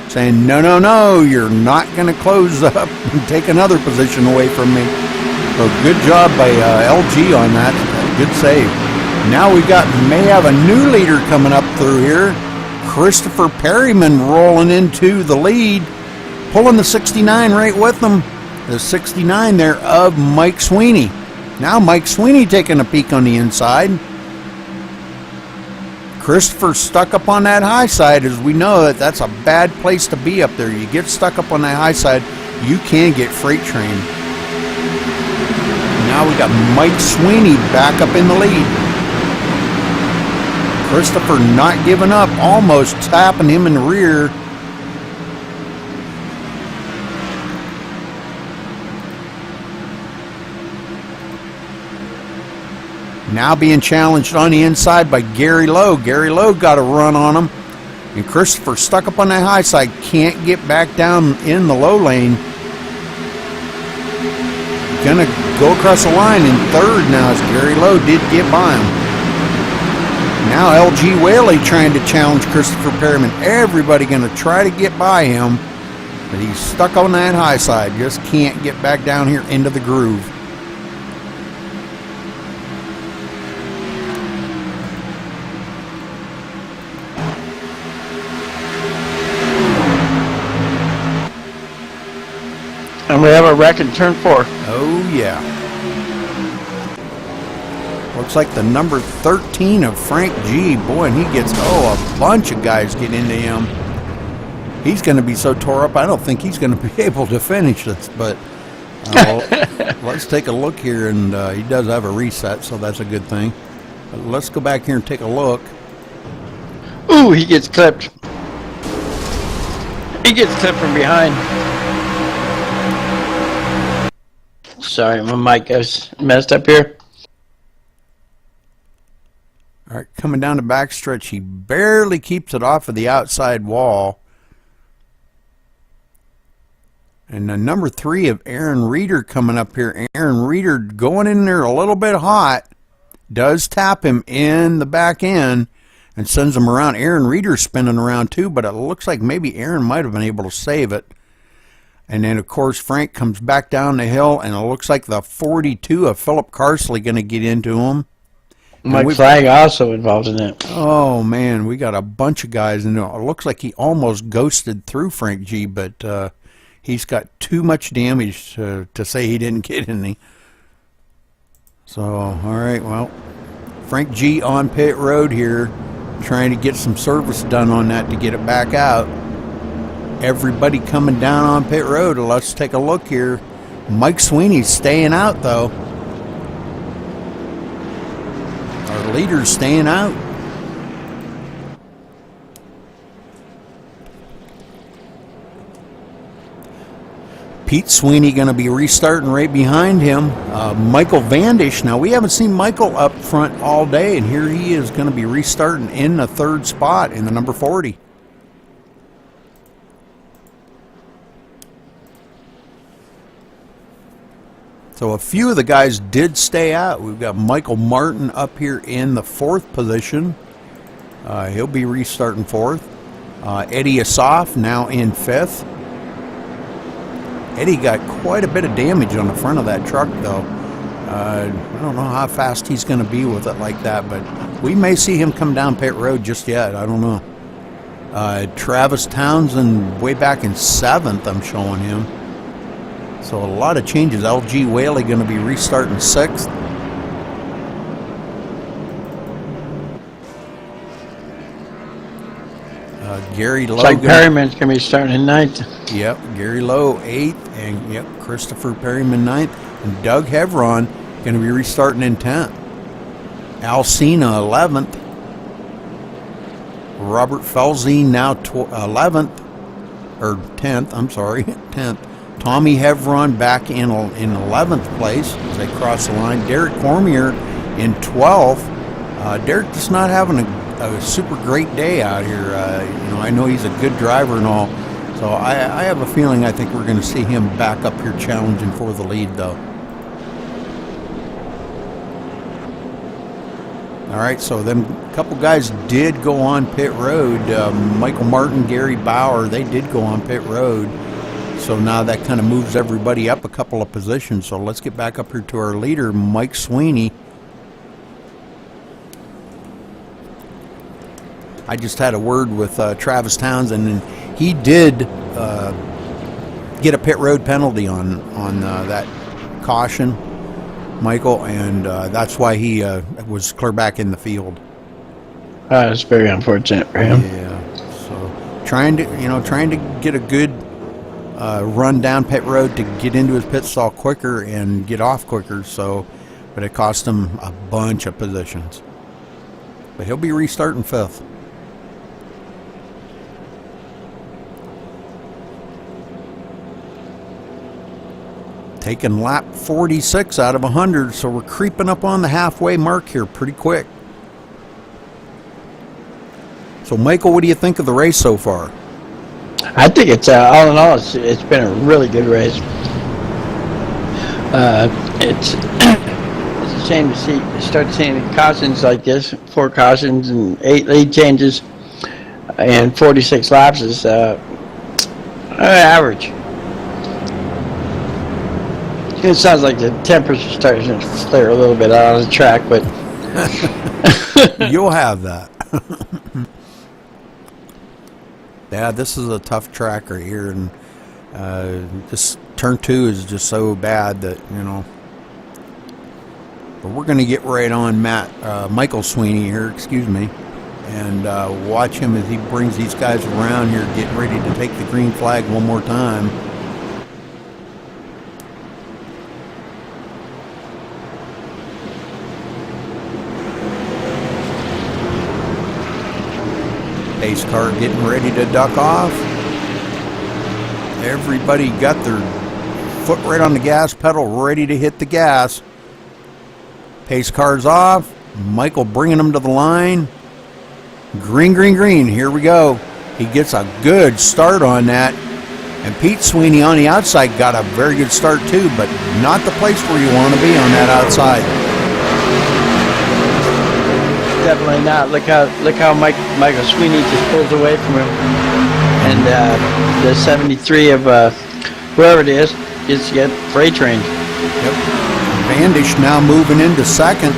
saying, no, you're not going to close up and take another position away from me. So good job by LG on that. Good save. Now we may have a new leader coming up through here. Christopher Perryman rolling into the lead, pulling the 69 right with them. The 69 there of Mike Sweeney. Now Mike Sweeney taking a peek on the inside. Christopher stuck up on that high side, as we know that's a bad place to be up there. You get stuck up on that high side, you can get freight trained. Now we got Mike Sweeney back up in the lead. Christopher not giving up, almost tapping him in the rear. Now being challenged on the inside by Gary Lowe. Gary Lowe got a run on him. And Christopher stuck up on that high side. Can't get back down in the low lane. Gonna go across the line in third now as Gary Lowe did get by him. Now LG Whaley trying to challenge Christopher Perryman. Everybody gonna try to get by him. But he's stuck on that high side. Just can't get back down here into the groove. And we have a wreck in turn 4. Oh, yeah. Looks like the number 13 of Frank G. Boy, and he gets, a bunch of guys get into him. He's going to be so tore up, I don't think he's going to be able to finish this. But let's take a look here, and he does have a reset, so that's a good thing. But let's go back here and take a look. Ooh, he gets clipped. He gets clipped from behind. Sorry, my mic is messed up here. All right, coming down the backstretch, he barely keeps it off of the outside wall. And the number 3 of Aaron Reeder coming up here. Aaron Reeder going in there a little bit hot. Does tap him in the back end and sends him around. Aaron Reeder's spinning around too, but it looks like maybe Aaron might have been able to save it. And then, of course, Frank comes back down the hill, and it looks like the 42 of Philip Carsley going to get into him. Mike Flagg also involved in it. Oh, man, we got a bunch of guys. And it looks like he almost ghosted through Frank G., but he's got too much damage to say he didn't get any. So, all right, well, Frank G. on pit road here, trying to get some service done on that to get it back out. Everybody coming down on pit road. Let's take a look here. Mike Sweeney's staying out, though. Our leader's staying out. Pete Sweeney going to be restarting right behind him. Michael Vandish. Now, we haven't seen Michael up front all day, and here he is going to be restarting in the 3rd spot in the number 40. So a few of the guys did stay out. We've got Michael Martin up here in the 4th position. He'll be restarting 4th. Eddie Asaf now in 5th. Eddie got quite a bit of damage on the front of that truck, though. I don't know how fast he's going to be with it like that, but we may see him come down pit road just yet. I don't know. Travis Townsend way back in 7th, I'm showing him. So a lot of changes. LG Whaley going to be restarting 6th. Gary Lowe. It's like Perryman's going to be starting in 9th. Yep, Gary Lowe 8th, and yep, Christopher Perryman 9th, and Doug Hevron going to be restarting in 10th. Al Cena 11th. Robert Felzine now 11th, or 10th, I'm sorry, 10th. Tommy Hevron back in 11th place as they cross the line. Derek Cormier in 12th. Derek just not having a super great day out here. I know he's a good driver and all. So I have a feeling I think we're going to see him back up here challenging for the lead, though. All right, so then a couple guys did go on pit road. Michael Martin, Gary Bauer, they did go on pit road. So now that kind of moves everybody up a couple of positions. So let's get back up here to our leader, Mike Sweeney. I just had a word with Travis Townsend, and he did get a pit road penalty on that caution, Michael, and that's why he was clear back in the field. It's very unfortunate for him. Yeah. So trying to get a good run down pit road to get into his pit stall quicker and get off quicker. So, but it cost him a bunch of positions. But he'll be restarting 5th. Taking lap 46 out of 100, so we're creeping up on the halfway mark here pretty quick. So, Michael, what do you think of the race so far? I think it's all in all, it's been a really good race. It's a shame to start seeing cautions like this. 4 cautions and 8 lead changes and 46 laps is Average. It sounds like the temperature's starting to flare a little bit out on the track, but you'll have that. Yeah, this is a tough track right here, and this turn 2 is just so bad that, you know. But we're going to get right on Michael Sweeney here, excuse me, and watch him as he brings these guys around here, getting ready to take the green flag one more time. Pace car getting ready to duck off. Everybody got their foot right on the gas pedal, ready to hit the gas. Pace car's off. Michael bringing them to the line. Green, green, green. Here we go. He gets a good start on that. And Pete Sweeney on the outside got a very good start too, but not the place where you want to be on that outside. definitely not. Look how Michael Sweeney just pulls away from him, and the 73 of whoever it is gets to get freight train. Yep. Vandish now moving into second.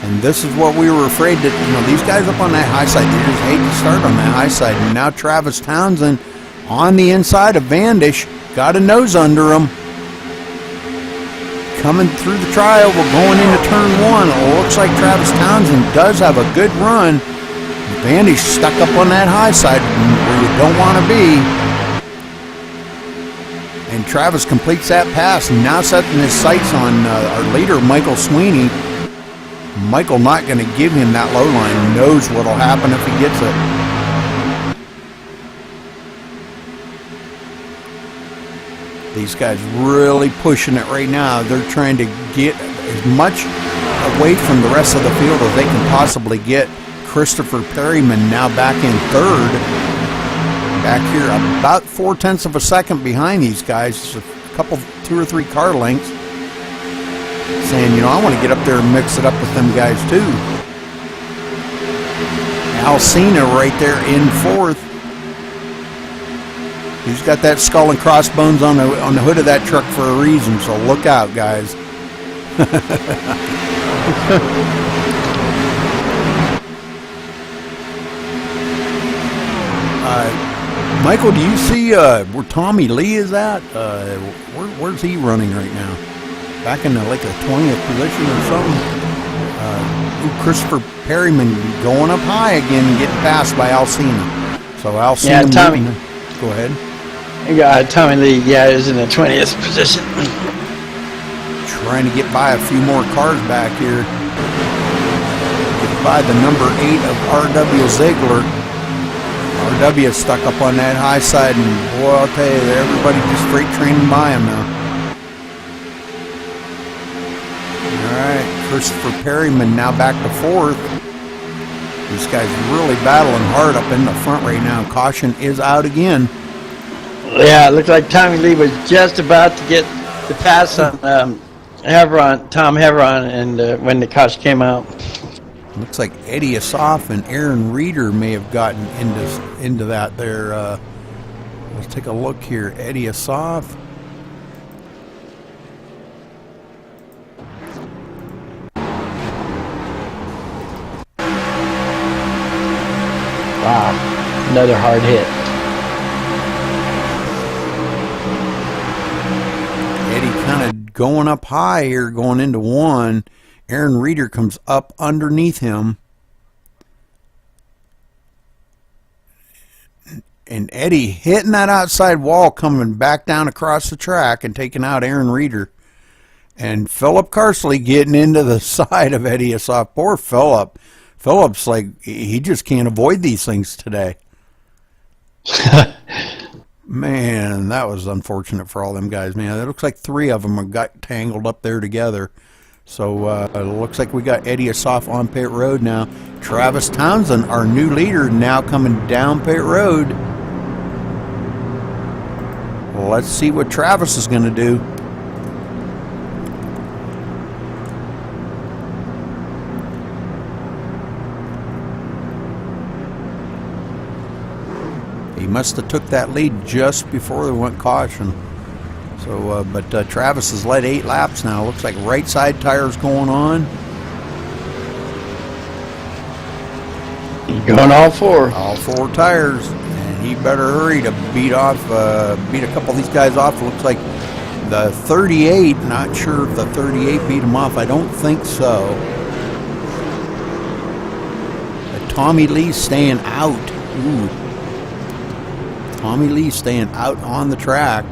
And this is what we were afraid that, you know, these guys up on that high side, they just hate to start on that high side. And now Travis Townsend on the inside of Vandish, got a nose under him. Coming through the trioval, going into turn 1. It looks like Travis Townsend does have a good run. Vandish stuck up on that high side where you don't want to be. And Travis completes that pass, and now setting his sights on our leader, Michael Sweeney. Michael not going to give him that low line. Knows what will happen if he gets it. These guys really pushing it right now. They're trying to get as much away from the rest of the field as they can possibly get. Christopher Perryman now back in third. Back here about 0.4 of a second behind these guys. A couple, 2 or 3 car lengths. Saying, you know, I want to get up there and mix it up with them guys too. Alcina right there in fourth. He's got that skull and crossbones on the hood of that truck for a reason, so look out, guys. Michael, do you see where Tommy Lee is at? Where's he running right now? Back in the 20th position or something. Christopher Perryman going up high again, getting passed by Alcina. So Alcina. Yeah, Tommy. Go ahead. Tommy Lee, is in the 20th position. Trying to get by a few more cars back here. Get by the number 8 of R.W. Ziegler. R.W. stuck up on that high side, and boy, I'll tell you, everybody just freight training by him now. Alright, Christopher Perryman now back to fourth. These guys really battling hard up in the front right now. Caution is out again. Yeah, it looked like Tommy Lee was just about to get the pass on Tom Heveron, and when the caution came out. Looks like Eddie Asaf and Aaron Reeder may have gotten into that there. Let's take a look here. Eddie Asaf. Wow, another hard hit. Eddie kind of going up high here, going into 1. Aaron Reeder comes up underneath him. And Eddie hitting that outside wall, coming back down across the track and taking out Aaron Reeder. And Philip Carsley getting into the side of Eddie Asaf. Poor Philip. Philip's like, he just can't avoid these things today. Man, that was unfortunate for all them guys, man. It looks like 3 of them got tangled up there together. So it looks like we got Eddie Asaf on pit road now. Travis Townsend, our new leader, now coming down pit road. Let's see what Travis is going to do. He must have took that lead just before they went caution. So, but Travis has led 8 laps now. Looks like right side tire's going on. He's going all 4. All 4 tires, and he better hurry to beat a couple of these guys off. It looks like the 38. Not sure if the 38 beat him off. I don't think so. But Tommy Lee staying out. Ooh. Tommy Lee staying out on the track.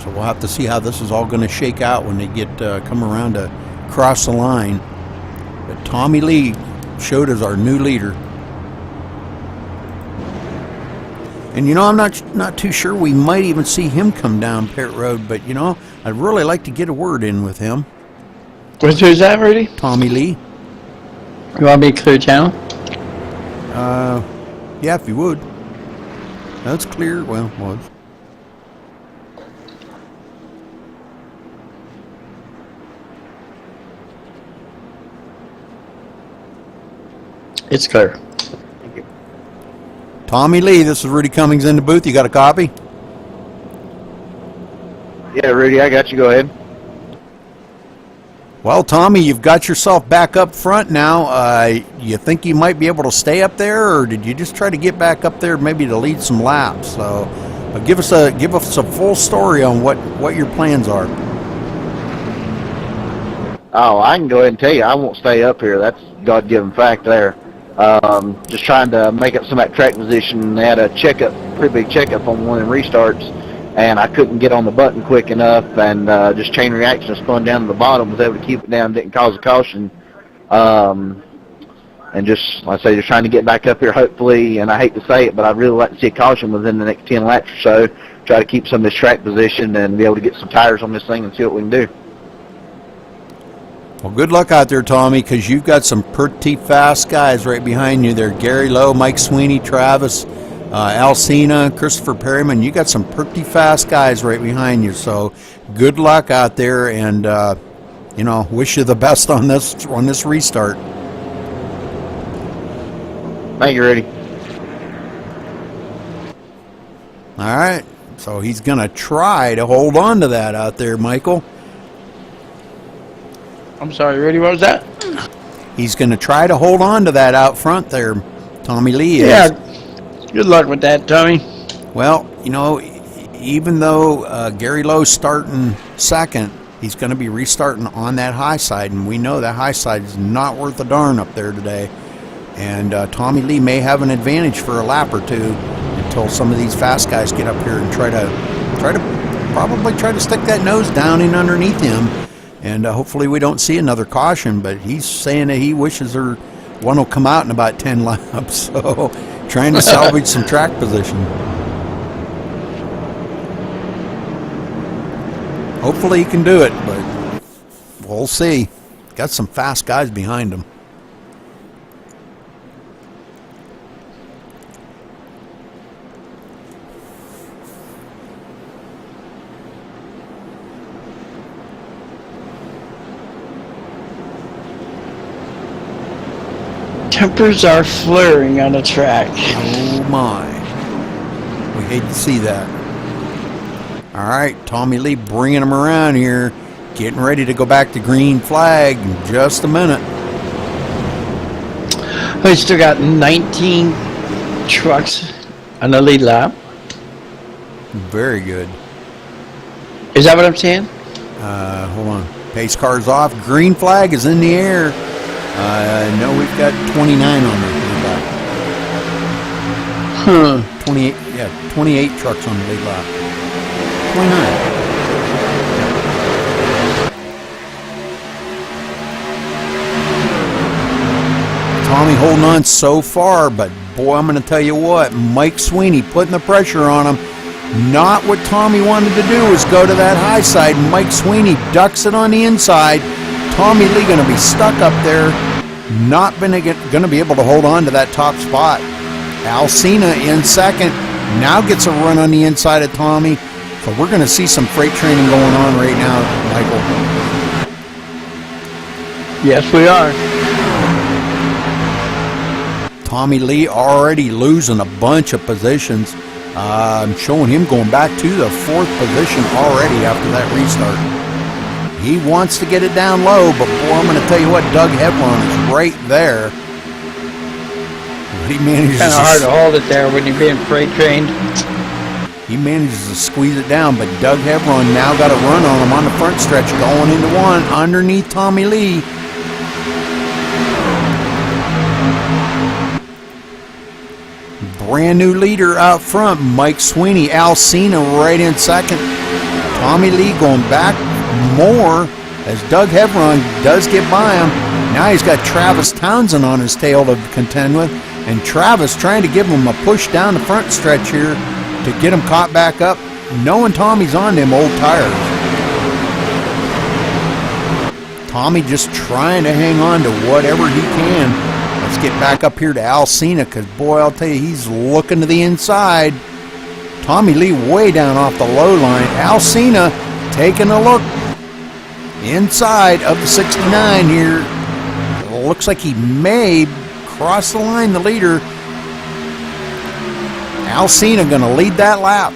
So we'll have to see how this is all going to shake out when they get come around to cross the line. But Tommy Lee showed as our new leader. And I'm not too sure. We might even see him come down pit road, but I'd really like to get a word in with him. Who's that, Rudy? Tommy Lee. You want me to clear channel? Yeah, if you would. That's clear. Well, was. It's clear. Thank you. Tommy Lee, this is Rudy Cummings in the booth. You got a copy? Yeah, Rudy, I got you. Go ahead. Well, Tommy, you've got yourself back up front now. You think you might be able to stay up there, or did you just try to get back up there maybe to lead some laps? So, give us a full story on what your plans are. Oh, I can go ahead and tell you, I won't stay up here. That's a God-given fact there. Just trying to make up some of that track position. They had a pretty big checkup on one of the restarts, and I couldn't get on the button quick enough, and just chain reaction spun down to the bottom, was able to keep it down, didn't cause a caution. And just, like I say, just trying to get back up here, hopefully, and I hate to say it, but I'd really like to see a caution within the next 10 laps or so, try to keep some of this track position and be able to get some tires on this thing and see what we can do. Well, good luck out there, Tommy, because you've got some pretty fast guys right behind you there. Gary Lowe, Mike Sweeney, Travis, Alcina, Christopher Perryman. You got some pretty fast guys right behind you. So good luck out there, and wish you the best on this restart. Thank you, Rudy. All right, so he's going to try to hold on to that out there, Michael. I'm sorry, Rudy, what was that? He's going to try to hold on to that out front there, Tommy Lee is. Yeah, good luck with that, Tommy. Well, even though Gary Lowe's starting second, he's going to be restarting on that high side, and we know that high side is not worth a darn up there today. And Tommy Lee may have an advantage for a lap or two until some of these fast guys get up here and try to stick that nose down in underneath him. And hopefully we don't see another caution, but he's saying that he wishes one will come out in about 10 laps. So trying to salvage some track position. Hopefully he can do it, but we'll see. Got some fast guys behind him. Tempers are flaring on the track. Oh my. We hate to see that. All right, Tommy Lee bringing him around here. Getting ready to go back to green flag in just a minute. We still got 19 trucks on the lead lap. Very good. Is that what I'm saying? Hold on. Pace car's off. Green flag is in the air. No, we've got 29 on the lead lap. Huh. 28 trucks on the lead lap. 29. Tommy holding on so far, but boy, I'm going to tell you what, Mike Sweeney putting the pressure on him. Not what Tommy wanted to do was go to that high side. Mike Sweeney ducks it on the inside. Tommy Lee going to be stuck up there, not going to be able to hold on to that top spot. Alcina in second, now gets a run on the inside of Tommy. So we're going to see some freight training going on right now, Michael. Yes, we are. Tommy Lee already losing a bunch of positions. I'm showing him going back to the 4th position already after that restart. He wants to get it down low, but boy, I'm going to tell you what, Doug Hebron is right there. He manages Kind of hard to hold it there when you're being freight trained. He manages to squeeze it down, but Doug Hebron now got a run on him on the front stretch, going into 1 underneath Tommy Lee. Brand new leader out front, Mike Sweeney. Al Cena right in 2nd. Tommy Lee going back more as Doug Hebron does get by him. Now he's got Travis Townsend on his tail to contend with, and Travis trying to give him a push down the front stretch here to get him caught back up, knowing Tommy's on them old tires. Tommy just trying to hang on to whatever he can. Let's get back up here to Al Cena, because boy, I'll tell you, he's looking to the inside. Tommy Lee way down off the low line. Al Cena taking a look inside of the 69 here. Looks like he may cross the line, the leader. Al Cena going to lead that lap.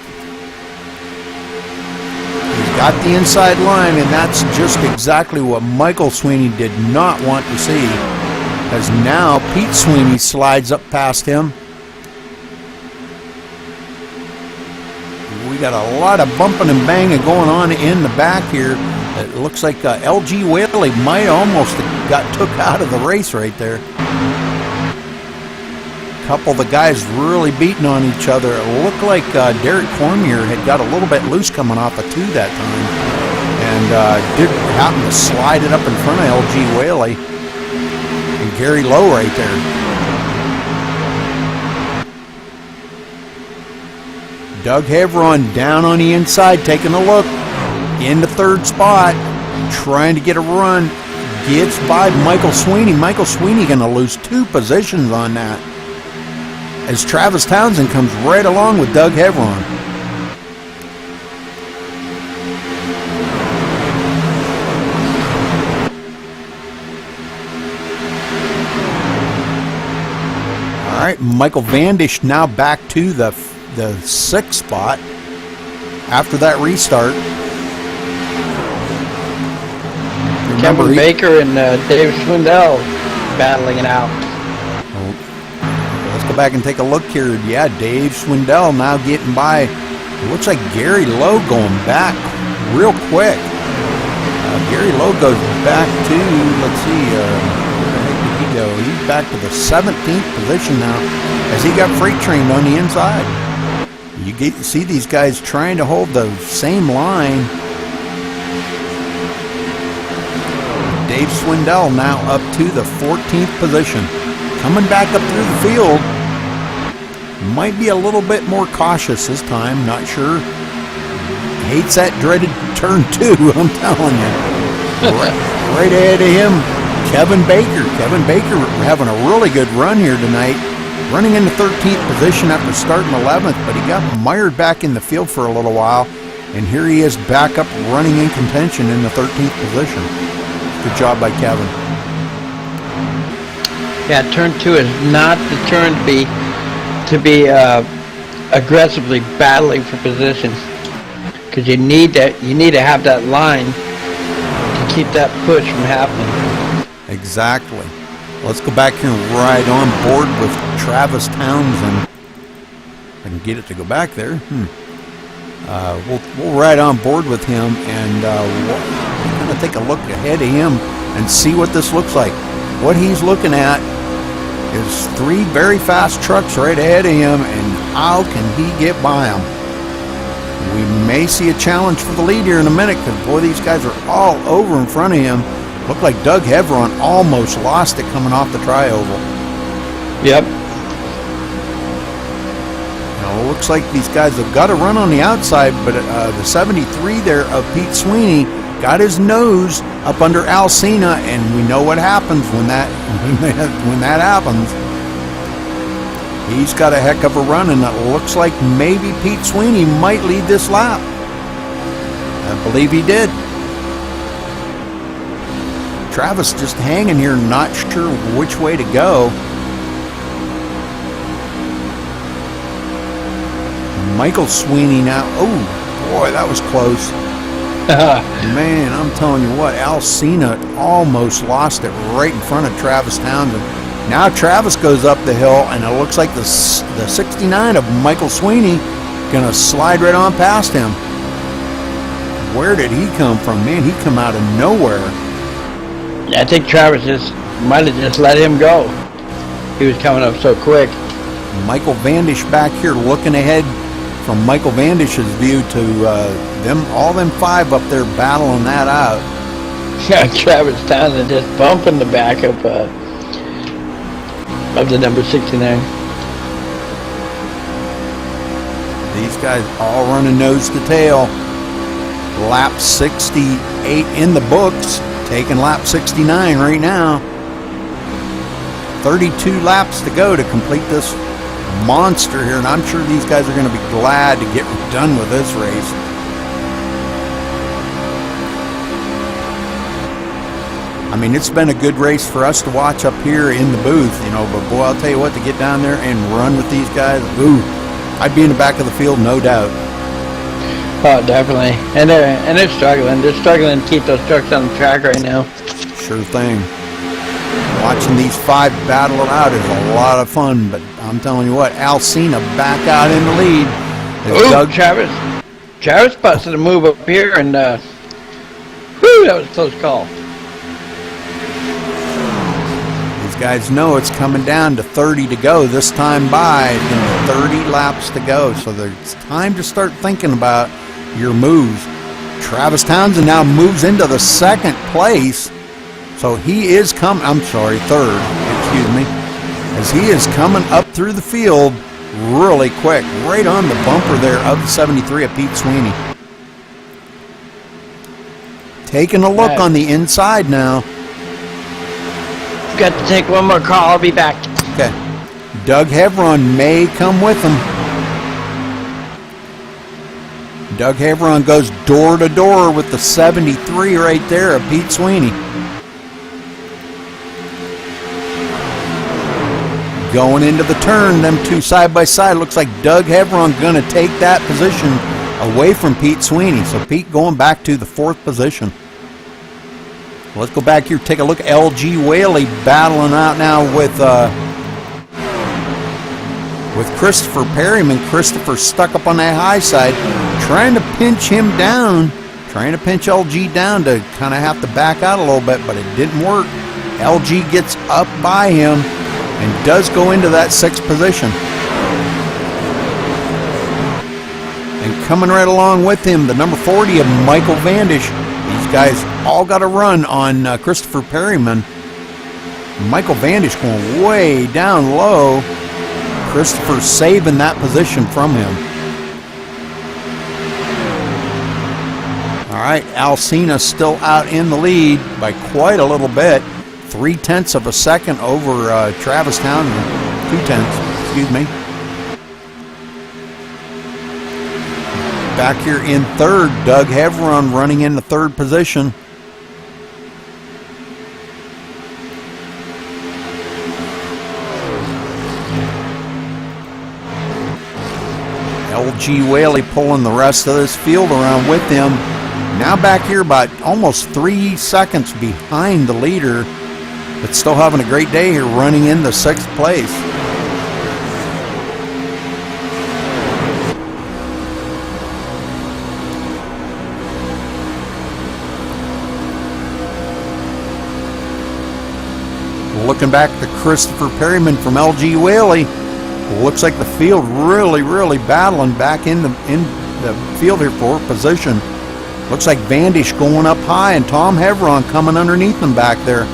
He's got the inside line, and that's just exactly what Michael Sweeney did not want to see. As now Pete Sweeney slides up past him. We got a lot of bumping and banging going on in the back here. It looks like LG Whaley might almost have got took out of the race right there. A couple of the guys really beating on each other. It looked like Derek Cormier had got a little bit loose coming off a 2 that time, and did happen to slide it up in front of LG Whaley. And Gary Lowe right there. Doug Hebron down on the inside, taking a look. In the 3rd spot, trying to get a run. Gets by Michael Sweeney. Michael Sweeney going to lose 2 positions on that, as Travis Townsend comes right along with Doug Hebron. All right, Michael Vandish now back to the 6th spot after that restart. Kevin Baker and Dave Swindell battling it out. Let's go back and take a look here. Yeah, Dave Swindell now getting by. It looks like Gary Lowe going back real quick. Gary Lowe goes back to, let's see, where the heck did he go? He's back to the 17th position now, as he got freight trained on the inside. You see these guys trying to hold the same line. Dave Swindell now up to the 14th position. Coming back up through the field. Might be a little bit more cautious this time, not sure. Hates that dreaded turn 2, I'm telling you. Right ahead of him, Kevin Baker. Kevin Baker having a really good run here tonight. Running in the 13th position after starting 11th, but he got mired back in the field for a little while. And here he is back up running in contention in the 13th position. Good job by Kevin. Yeah, turn 2 is not the turn to be aggressively battling for positions, because you need to have that line to keep that push from happening. Exactly. Let's go back here and ride on board with Travis Townsend. If I can get it to go back there. We'll ride on board with him, and we're going to take a look ahead of him and see what this looks like. What he's looking at is 3 very fast trucks right ahead of him, and how can he get by them? We may see a challenge for the lead here in a minute, because boy, these guys are all over in front of him. Looked like Doug Hebron almost lost it coming off the tri-oval. Yep. Now, it looks like these guys have got a run on the outside, but the 73 there of Pete Sweeney got his nose up under Al Cena, and we know what happens when that happens. He's got a heck of a run, and it looks like maybe Pete Sweeney might lead this lap. I believe he did. Travis just hanging here, not sure which way to go. Michael Sweeney now. Oh, boy, that was close. Man, I'm telling you what, Alcina almost lost it right in front of Travis Townsend. Now Travis goes up the hill, and it looks like the 69 of Michael Sweeney going to slide right on past him. Where did he come from? Man, he come out of nowhere. I think Travis might have just let him go. He was coming up so quick. Michael Vandish back here looking ahead from Michael Vandish's view to all them five up there battling that out. Yeah, Travis Townsend just bumping the back of the number 69. These guys all running nose to tail. Lap 68 in the books, taking lap 69 right now. 32 laps to go to complete this monster here, and I'm sure these guys are going to be glad to get done with this race. I mean, it's been a good race for us to watch up here in the booth, you know, but boy, I'll tell you what, to get down there and run with these guys, ooh, I'd be in the back of the field, no doubt. Oh, definitely. And they're struggling. They're struggling to keep those trucks on the track right now. Sure thing. Watching these five battle it out is a lot of fun, but I'm telling you what, Alcina back out in the lead. Ooh, Travis busted a move up here, and whew, that was a close call. These guys know it's coming down to 30 to go this time by, and 30 laps to go, so there's time to start thinking about your moves. Travis Townsend now moves into the second place. So he is third, excuse me, as he is coming up through the field really quick, right on the bumper there of the 73 of Pete Sweeney. Taking a look on the inside now. Got to take one more call, I'll be back. Okay. Doug Hevron may come with him. Doug Hevron goes door to door with the 73 right there of Pete Sweeney. Going into the turn, them two side by side. Looks like Doug Hevron going to take that position away from Pete Sweeney. So Pete going back to the fourth position. Let's go back here, take a look at LG Whaley battling out now with Christopher Perryman. Christopher stuck up on that high side, trying to pinch him down, trying to pinch LG down to kind of have to back out a little bit, but it didn't work. LG gets up by him and does go into that sixth position. And coming right along with him, the number 40 of Michael Vandish. These guys all got a run on Christopher Perryman. Michael Vandish going way down low. Christopher saving that position from him. All right, Alcina still out in the lead by quite a little bit. 0.3 of a second over Travis Townsend. 0.2, excuse me. Back here in third, Doug Hevron running in the third position. LG Whaley pulling the rest of this field around with him. Now back here about almost 3 seconds behind the leader, but still having a great day here, running in the sixth place. Looking back to Christopher Perryman from LG Whaley. Looks like the field really battling back in the field here for position. Looks like Vandish going up high and Tom Hevron coming underneath them back there.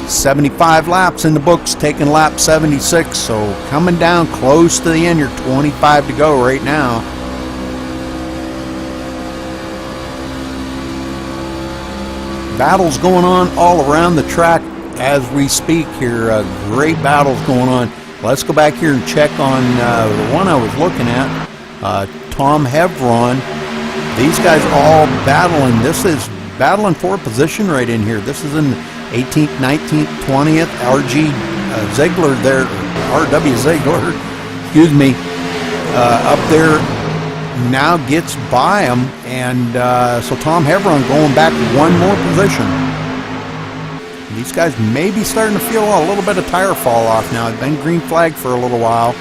"75 laps in the books, taking lap 76, so coming down close to the end. You're 25 to go right now. Battles going on all around the track as we speak here. Great battles going on. Let's go back here and check on the one I was looking at, Tom Hevron. These guys all battling. This is battling for position right in here. This is in 18th, 19th, 20th. RG Ziegler there, RW Ziegler, excuse me, up there now gets by him, and so Tom Hevron going back one more position. These guys may be starting to feel a little bit of tire fall off now. It's been green flag for a little while.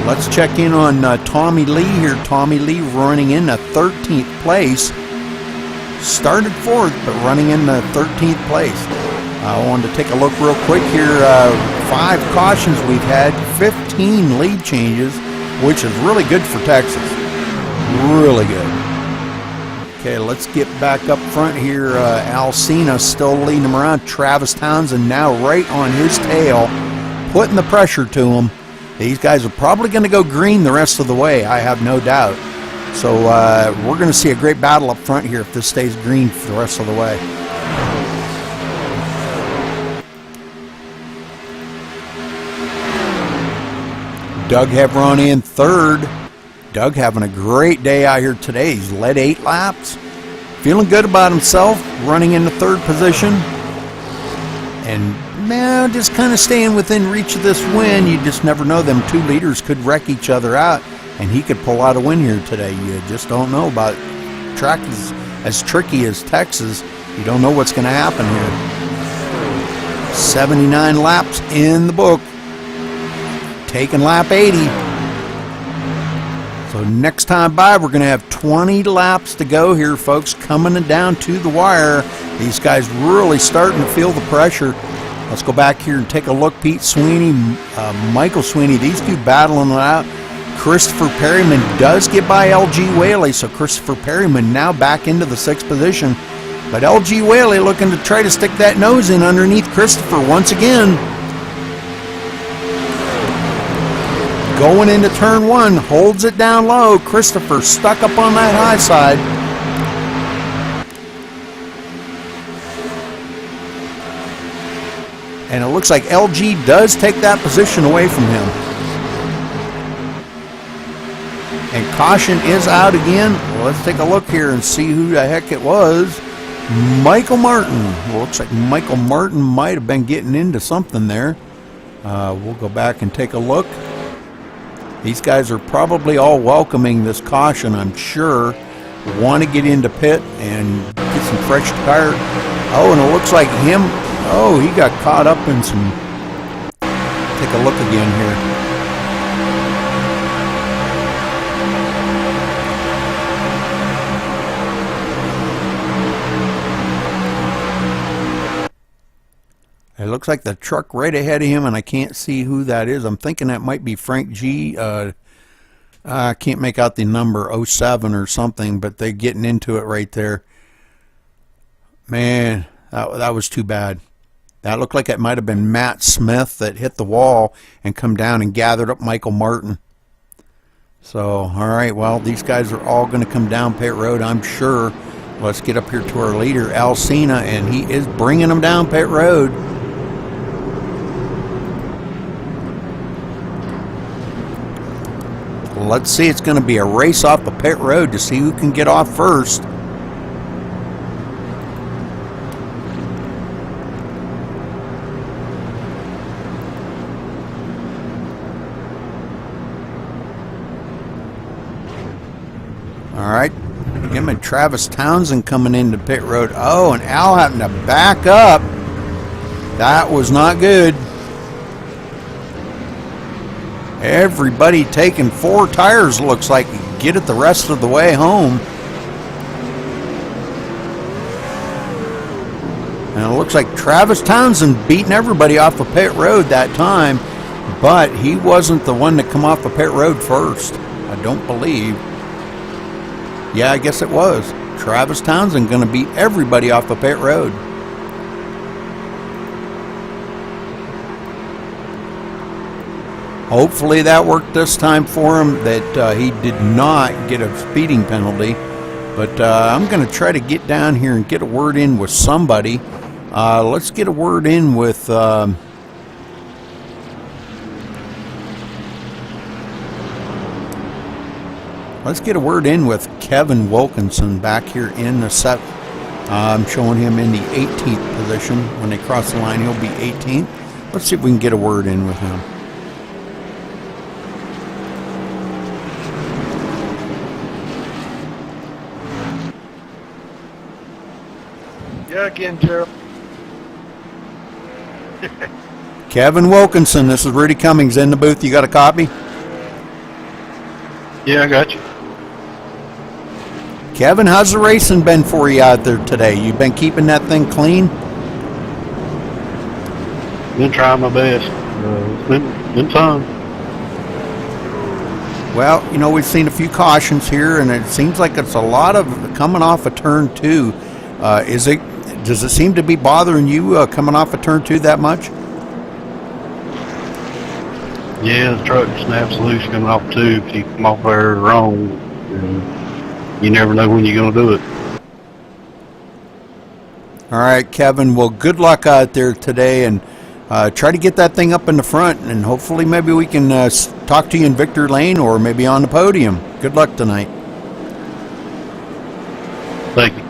Let's check in on Tommy Lee here. Tommy Lee running in the 13th place. Started 4th, but running in the 13th place. I wanted to take a look real quick here. 5 cautions we've had, 15 lead changes, which is really good for Texas. Really good. Okay, let's get back up front here. Alcina still leading him around. Travis Townsend now right on his tail, putting the pressure to him. These guys are probably going to go green the rest of the way, I have no doubt. So we're going to see a great battle up front here if this stays green for the rest of the way. Doug Hevron in 3rd. Doug having a great day out here today. He's led 8 laps. Feeling good about himself, running into 3rd position. And now just kind of staying within reach of this win. You just never know. Them 2 leaders could wreck each other out, and he could pull out a win here today. You just don't know. About track is as tricky as Texas. You don't know what's going to happen here. 79 laps in the book. Taking lap 80. So next time by, we're going to have 20 laps to go here, folks, coming down to the wire. These guys really starting to feel the pressure. Let's go back here and take a look. Pete Sweeney, Michael Sweeney, these two battling it out. Christopher Perryman does get by LG Whaley, so Christopher Perryman now back into the 6th position. But LG Whaley looking to try to stick that nose in underneath Christopher once again. Going into turn 1, holds it down low. Christopher stuck up on that high side. And it looks like LG does take that position away from him. And caution is out again. Well, let's take a look here and see who the heck it was. Michael Martin. Well, looks like Michael Martin might have been getting into something there. We'll go back and take a look. These guys are probably all welcoming this caution, I'm sure. Want to get into pit and get some fresh tire. Oh, and it looks like him. Oh, he got caught up in some. Take a look again here. It looks like the truck right ahead of him, and I can't see who that is. I'm thinking that might be Frank G. I can't make out the number, 07 or something, but they're getting into it right there. Man, that was too bad. That looked like it might have been Matt Smith that hit the wall and come down and gathered up Michael Martin. So, all right, well, these guys are all going to come down pit road, I'm sure. Let's get up here to our leader, Alcina, and he is bringing them down pit road. Let's see, it's going to be a race off the pit road to see who can get off first. All right, him and Travis Townsend coming into pit road. Oh, and Al having to back up. That was not good. Everybody taking 4 tires, looks like, to get it the rest of the way home. And it looks like Travis Townsend beating everybody off of pit road that time, but he wasn't the one to come off the pit road first, I don't believe. Yeah, I guess it was. Travis Townsend going to beat everybody off the pit road. Hopefully that worked this time for him, that he did not get a speeding penalty. But I'm going to try to get down here and get a word in with somebody. Let's get a word in with... Let's get a word in with Kevin Wilkinson back here in the set. I'm showing him in the 18th position. When they cross the line, he'll be 18th. Let's see if we can get a word in with him. Yeah, again, Gerald. Kevin Wilkinson, this is Rudy Cummings in the booth. You got a copy? Yeah, I got you. Kevin, how's the racing been for you out there today? You been keeping that thing clean? Been trying my best. It's been fun. Well, you know, we've seen a few cautions here, and it seems like it's a lot of coming off of turn 2. Does it seem to be bothering you coming off of turn 2 that much? Yeah, the truck snaps loose coming off too. If you come off there wrong, you never know when you're going to do it. All right, Kevin. Well, good luck out there today, and try to get that thing up in the front, and hopefully maybe we can talk to you in Victor Lane or maybe on the podium. Good luck tonight. Thank you.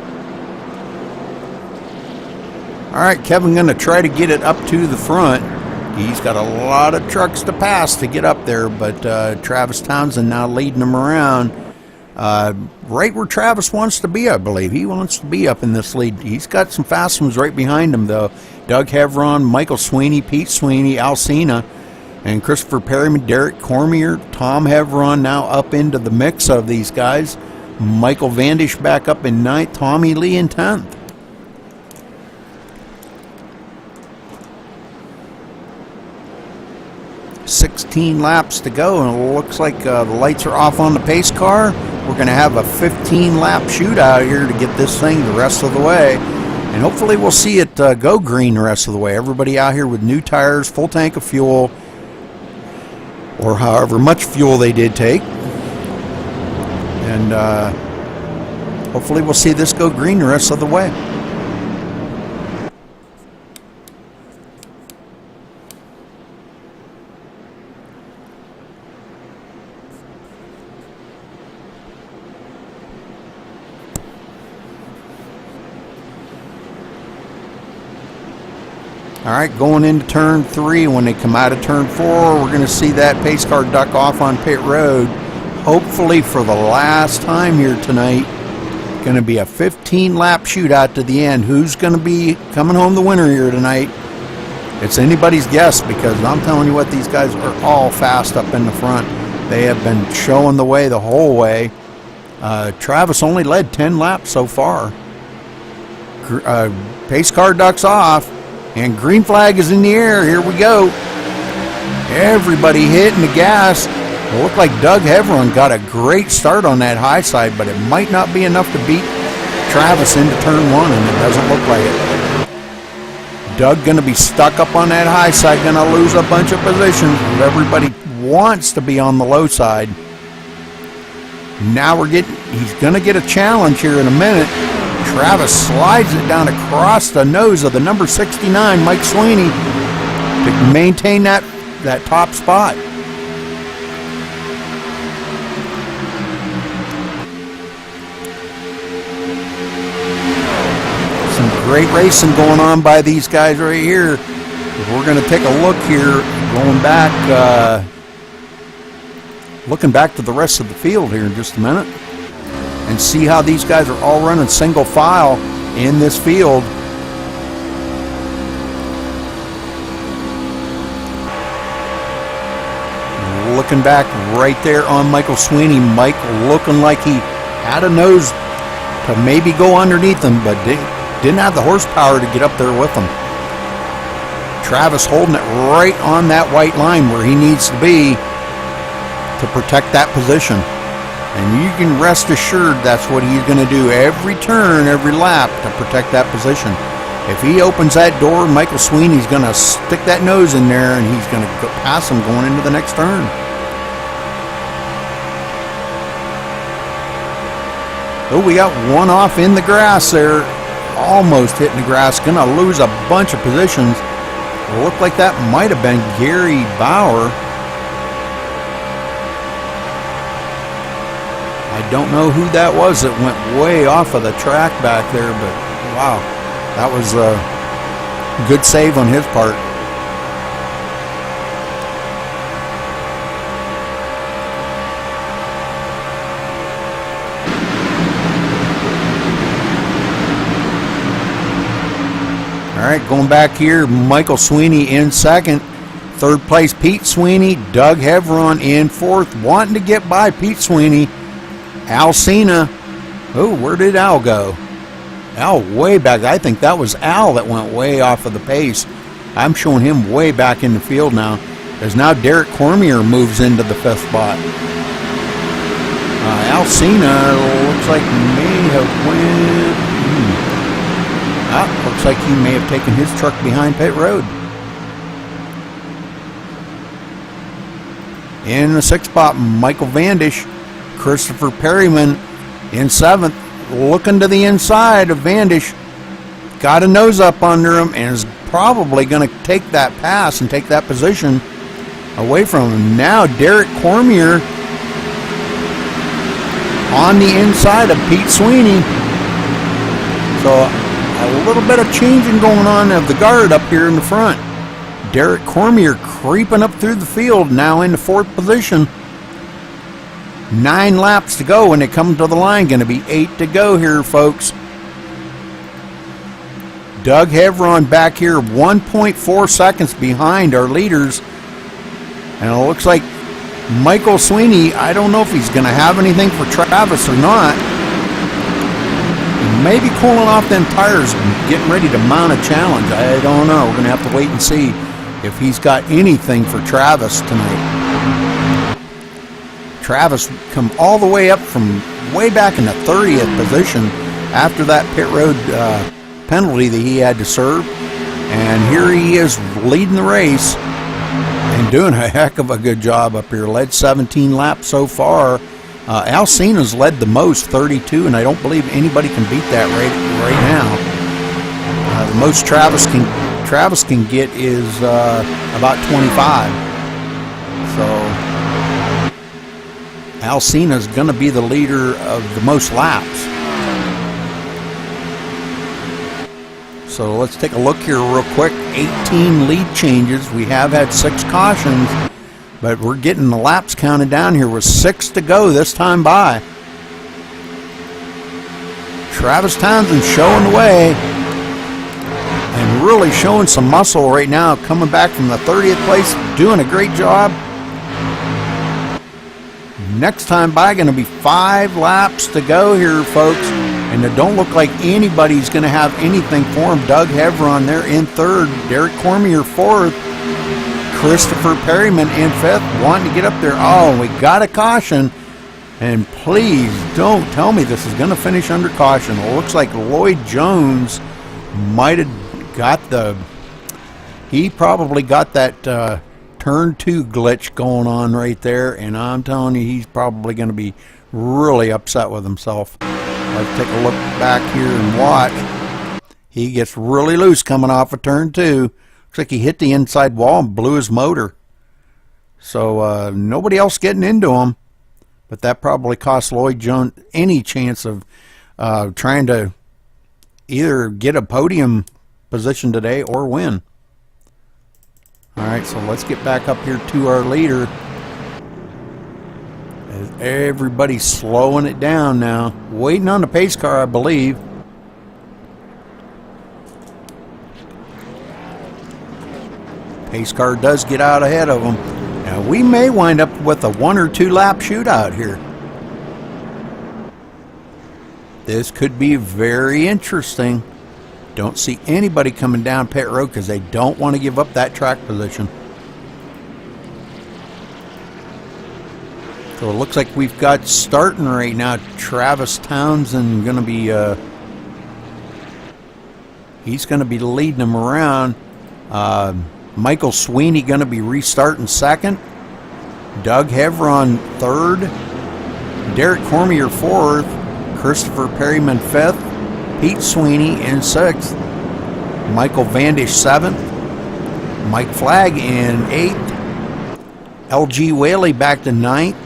All right, Kevin going to try to get it up to the front. He's got a lot of trucks to pass to get up there, but Travis Townsend now leading him around. Right where Travis wants to be, I believe. He wants to be up in this lead. He's got some fast ones right behind him, though. Doug Hevron, Michael Sweeney, Pete Sweeney, Alcina, and Christopher Perryman, Derek Cormier, Tom Hevron now up into the mix of these guys. Michael Vandish back up in 9th, Tommy Lee in 10th. $16 laps to go, and it looks like the lights are off on the pace car. We're going to have a 15-lap shootout here to get this thing the rest of the way, and hopefully we'll see it go green the rest of the way. Everybody out here with new tires, full tank of fuel, or however much fuel they did take, and hopefully we'll see this go green the rest of the way. All right, going into turn 3, when they come out of turn 4, we're going to see that pace car duck off on pit road. Hopefully for the last time here tonight. Going to be a 15-lap shootout to the end. Who's going to be coming home the winner here tonight? It's anybody's guess, because I'm telling you what, these guys are all fast up in the front. They have been showing the way the whole way. Travis only led 10 laps so far. Pace car ducks off. And green flag is in the air. Here we go. Everybody hitting the gas. It looked like Doug Hevron got a great start on that high side, but it might not be enough to beat Travis into turn 1, and it doesn't look like it. Doug going to be stuck up on that high side, going to lose a bunch of positions. Everybody wants to be on the low side. Now he's going to get a challenge here in a minute. Travis slides it down across the nose of the number 69, Mike Sweeney, to maintain that top spot. Some great racing going on by these guys right here. We're going to take a look here, going back, looking back to the rest of the field here in just a minute, and see how these guys are all running single file in this field. Looking back right there on Michael Sweeney. Mike looking like he had a nose to maybe go underneath him, but didn't have the horsepower to get up there with him. Travis holding it right on that white line where he needs to be to protect that position. And you can rest assured that's what he's going to do every turn, every lap, to protect that position. If he opens that door, Michael Sweeney's going to stick that nose in there, and he's going to go pass him going into the next turn. Oh, we got one off in the grass there. Almost hitting the grass. Going to lose a bunch of positions. It looked like that might have been Gary Bauer. I don't know who that was that went way off of the track back there, but Wow, that was a good save on his part. All right, going back here, Michael Sweeney in second. Third place, Pete Sweeney. Doug Hevron in fourth, wanting to get by Pete Sweeney. Al Cena. Oh, where did Al go? Al way back. I think that was Al that went way off of the pace. I'm showing him way back in the field now. As now Derek Cormier moves into the fifth spot. Al Cena looks like may have went... looks like he may have taken his truck behind pit road. In the sixth spot, Michael Vandish. Christopher Perryman in seventh. Looking to the inside of Vandish. Got a nose up under him and is probably going to take that pass and take that position away from him. Now Derek Cormier on the inside of Pete Sweeney. So a little bit of changing going on of the guard up here in the front. Derek Cormier creeping up through the field, now in the fourth position. 9 laps to go when they come to the line. Going to be 8 to go here, folks. Doug Hevron back here 1.4 seconds behind our leaders. And it looks like Michael Sweeney, I don't know if he's going to have anything for Travis or not. Maybe cooling off them tires and getting ready to mount a challenge. I don't know. We're going to have to wait and see if he's got anything for Travis tonight. Travis come all the way up from way back in the 30th position after that pit road penalty that he had to serve. And here he is leading the race and doing a heck of a good job up here. Led 17 laps so far. Al Cena's led the most, 32, and I don't believe anybody can beat that right now. The most Travis can get is about 25. So Al Cena's going to be the leader of the most laps. So let's take a look here real quick. 18 lead changes. We have had 6 cautions. But we're getting the laps counted down here with 6 to go this time by. Travis Townsend showing the way. And really showing some muscle right now. Coming back from the 30th place. Doing a great job. Next time by going to be 5 laps to go here, folks. And it don't look like anybody's going to have anything for him. Doug Hevron there in third. Derek Cormier fourth. Christopher Perryman in fifth, wanting to get up there. Oh, we got a caution. And please don't tell me this is going to finish under caution. It looks like Lloyd Jones might have got he probably got that turn 2 glitch going on right there. And I'm telling you, he's probably going to be really upset with himself. Let's take a look back here and watch. He gets really loose coming off of turn 2. Looks like he hit the inside wall and blew his motor. So nobody else getting into him. But that probably cost Lloyd Jones any chance of trying to either get a podium position today or win. Alright, so let's get back up here to our leader. As everybody's slowing it down now. Waiting on the pace car, I believe. Pace car does get out ahead of them. Now we may wind up with a 1 or 2 lap shootout here. This could be very interesting. Don't see anybody coming down pit road because they don't want to give up that track position. So it looks like we've got starting right now Travis Townsend going to be he's going to be leading them around. Michael Sweeney going to be restarting second. Doug Hevron third. Derek Cormier fourth. Christopher Perryman fifth. Pete Sweeney in sixth. Michael Vandish seventh. Mike Flagg in eighth. LG Whaley back to ninth.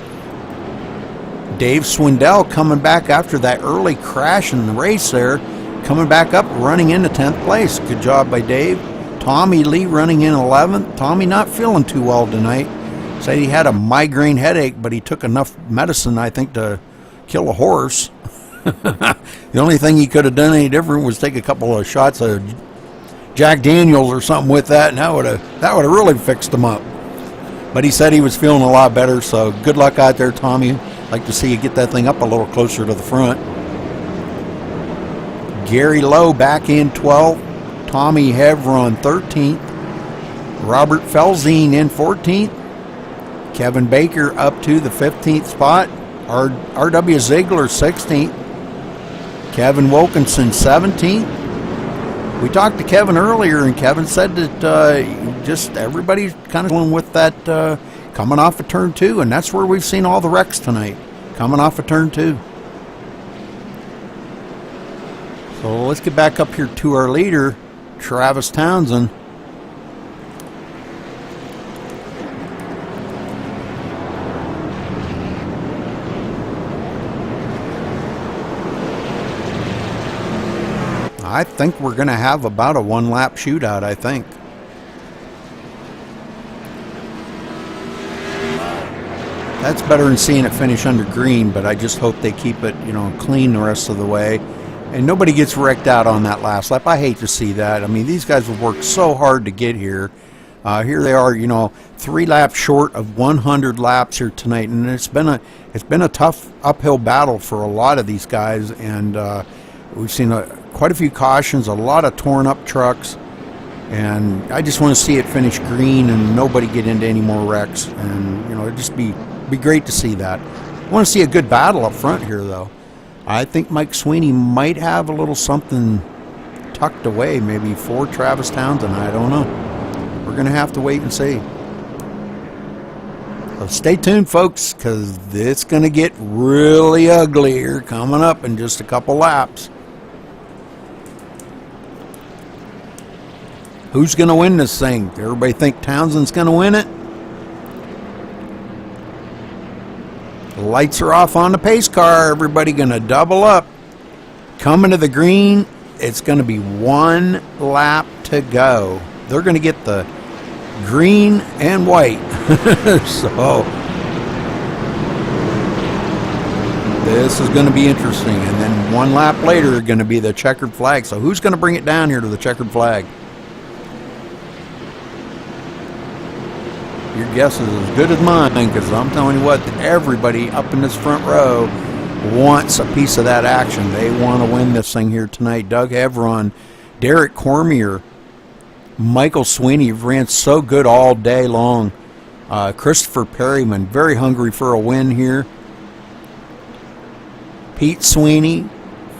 Dave Swindell coming back after that early crash in the race there. coming back up, running into 10th place. Good job by Dave. Tommy Lee running in 11th. Tommy not feeling too well tonight. Said he had a migraine headache, but he took enough medicine, I think, to kill a horse. The only thing he could have done any different was take a couple of shots of Jack Daniels or something with that, and that would have really fixed him up. But he said he was feeling a lot better, so good luck out there, Tommy. Like to see you get that thing up a little closer to the front. Gary Lowe back in 12th. Tommy Hevron 13th. Robert Felzine in 14th. Kevin Baker up to the 15th spot. R.W. Ziegler 16th. Kevin Wilkinson 17th. We talked to Kevin earlier, and Kevin said that just everybody's kind of going with that coming off of turn 2, and that's where we've seen all the wrecks tonight, coming off of turn 2. So let's get back up here to our leader, Travis Townsend. I think we're going to have about a one-lap shootout, I think. That's better than seeing it finish under green, but I just hope they keep it, clean the rest of the way. And nobody gets wrecked out on that last lap. I hate to see that. I mean, these guys have worked so hard to get here. Here they are, 3 laps short of 100 laps here tonight, and it's been a tough uphill battle for a lot of these guys, and we've seen quite a few cautions, a lot of torn up trucks, and I just want to see it finish green and nobody get into any more wrecks, and it'd just be great to see that. I want to see a good battle up front here, though. I think Mike Sweeney might have a little something tucked away, maybe for Travis Townsend. I don't know. We're going to have to wait and see. So stay tuned, folks, because it's going to get really ugly here coming up in just a couple laps. Who's going to win this thing? Everybody think Townsend's going to win it? The lights are off on the pace car. Everybody going to double up. Coming to the green, it's going to be 1 lap to go. They're going to get the green and white. So this is going to be interesting. And then 1 lap later, going to be the checkered flag. So who's going to bring it down here to the checkered flag? Your guess is as good as mine, because I'm telling you what, everybody up in this front row wants a piece of that action. They want to win this thing here tonight. Doug Hevron, Derek Cormier, Michael Sweeney ran so good all day long. Christopher Perryman, very hungry for a win here. Pete Sweeney.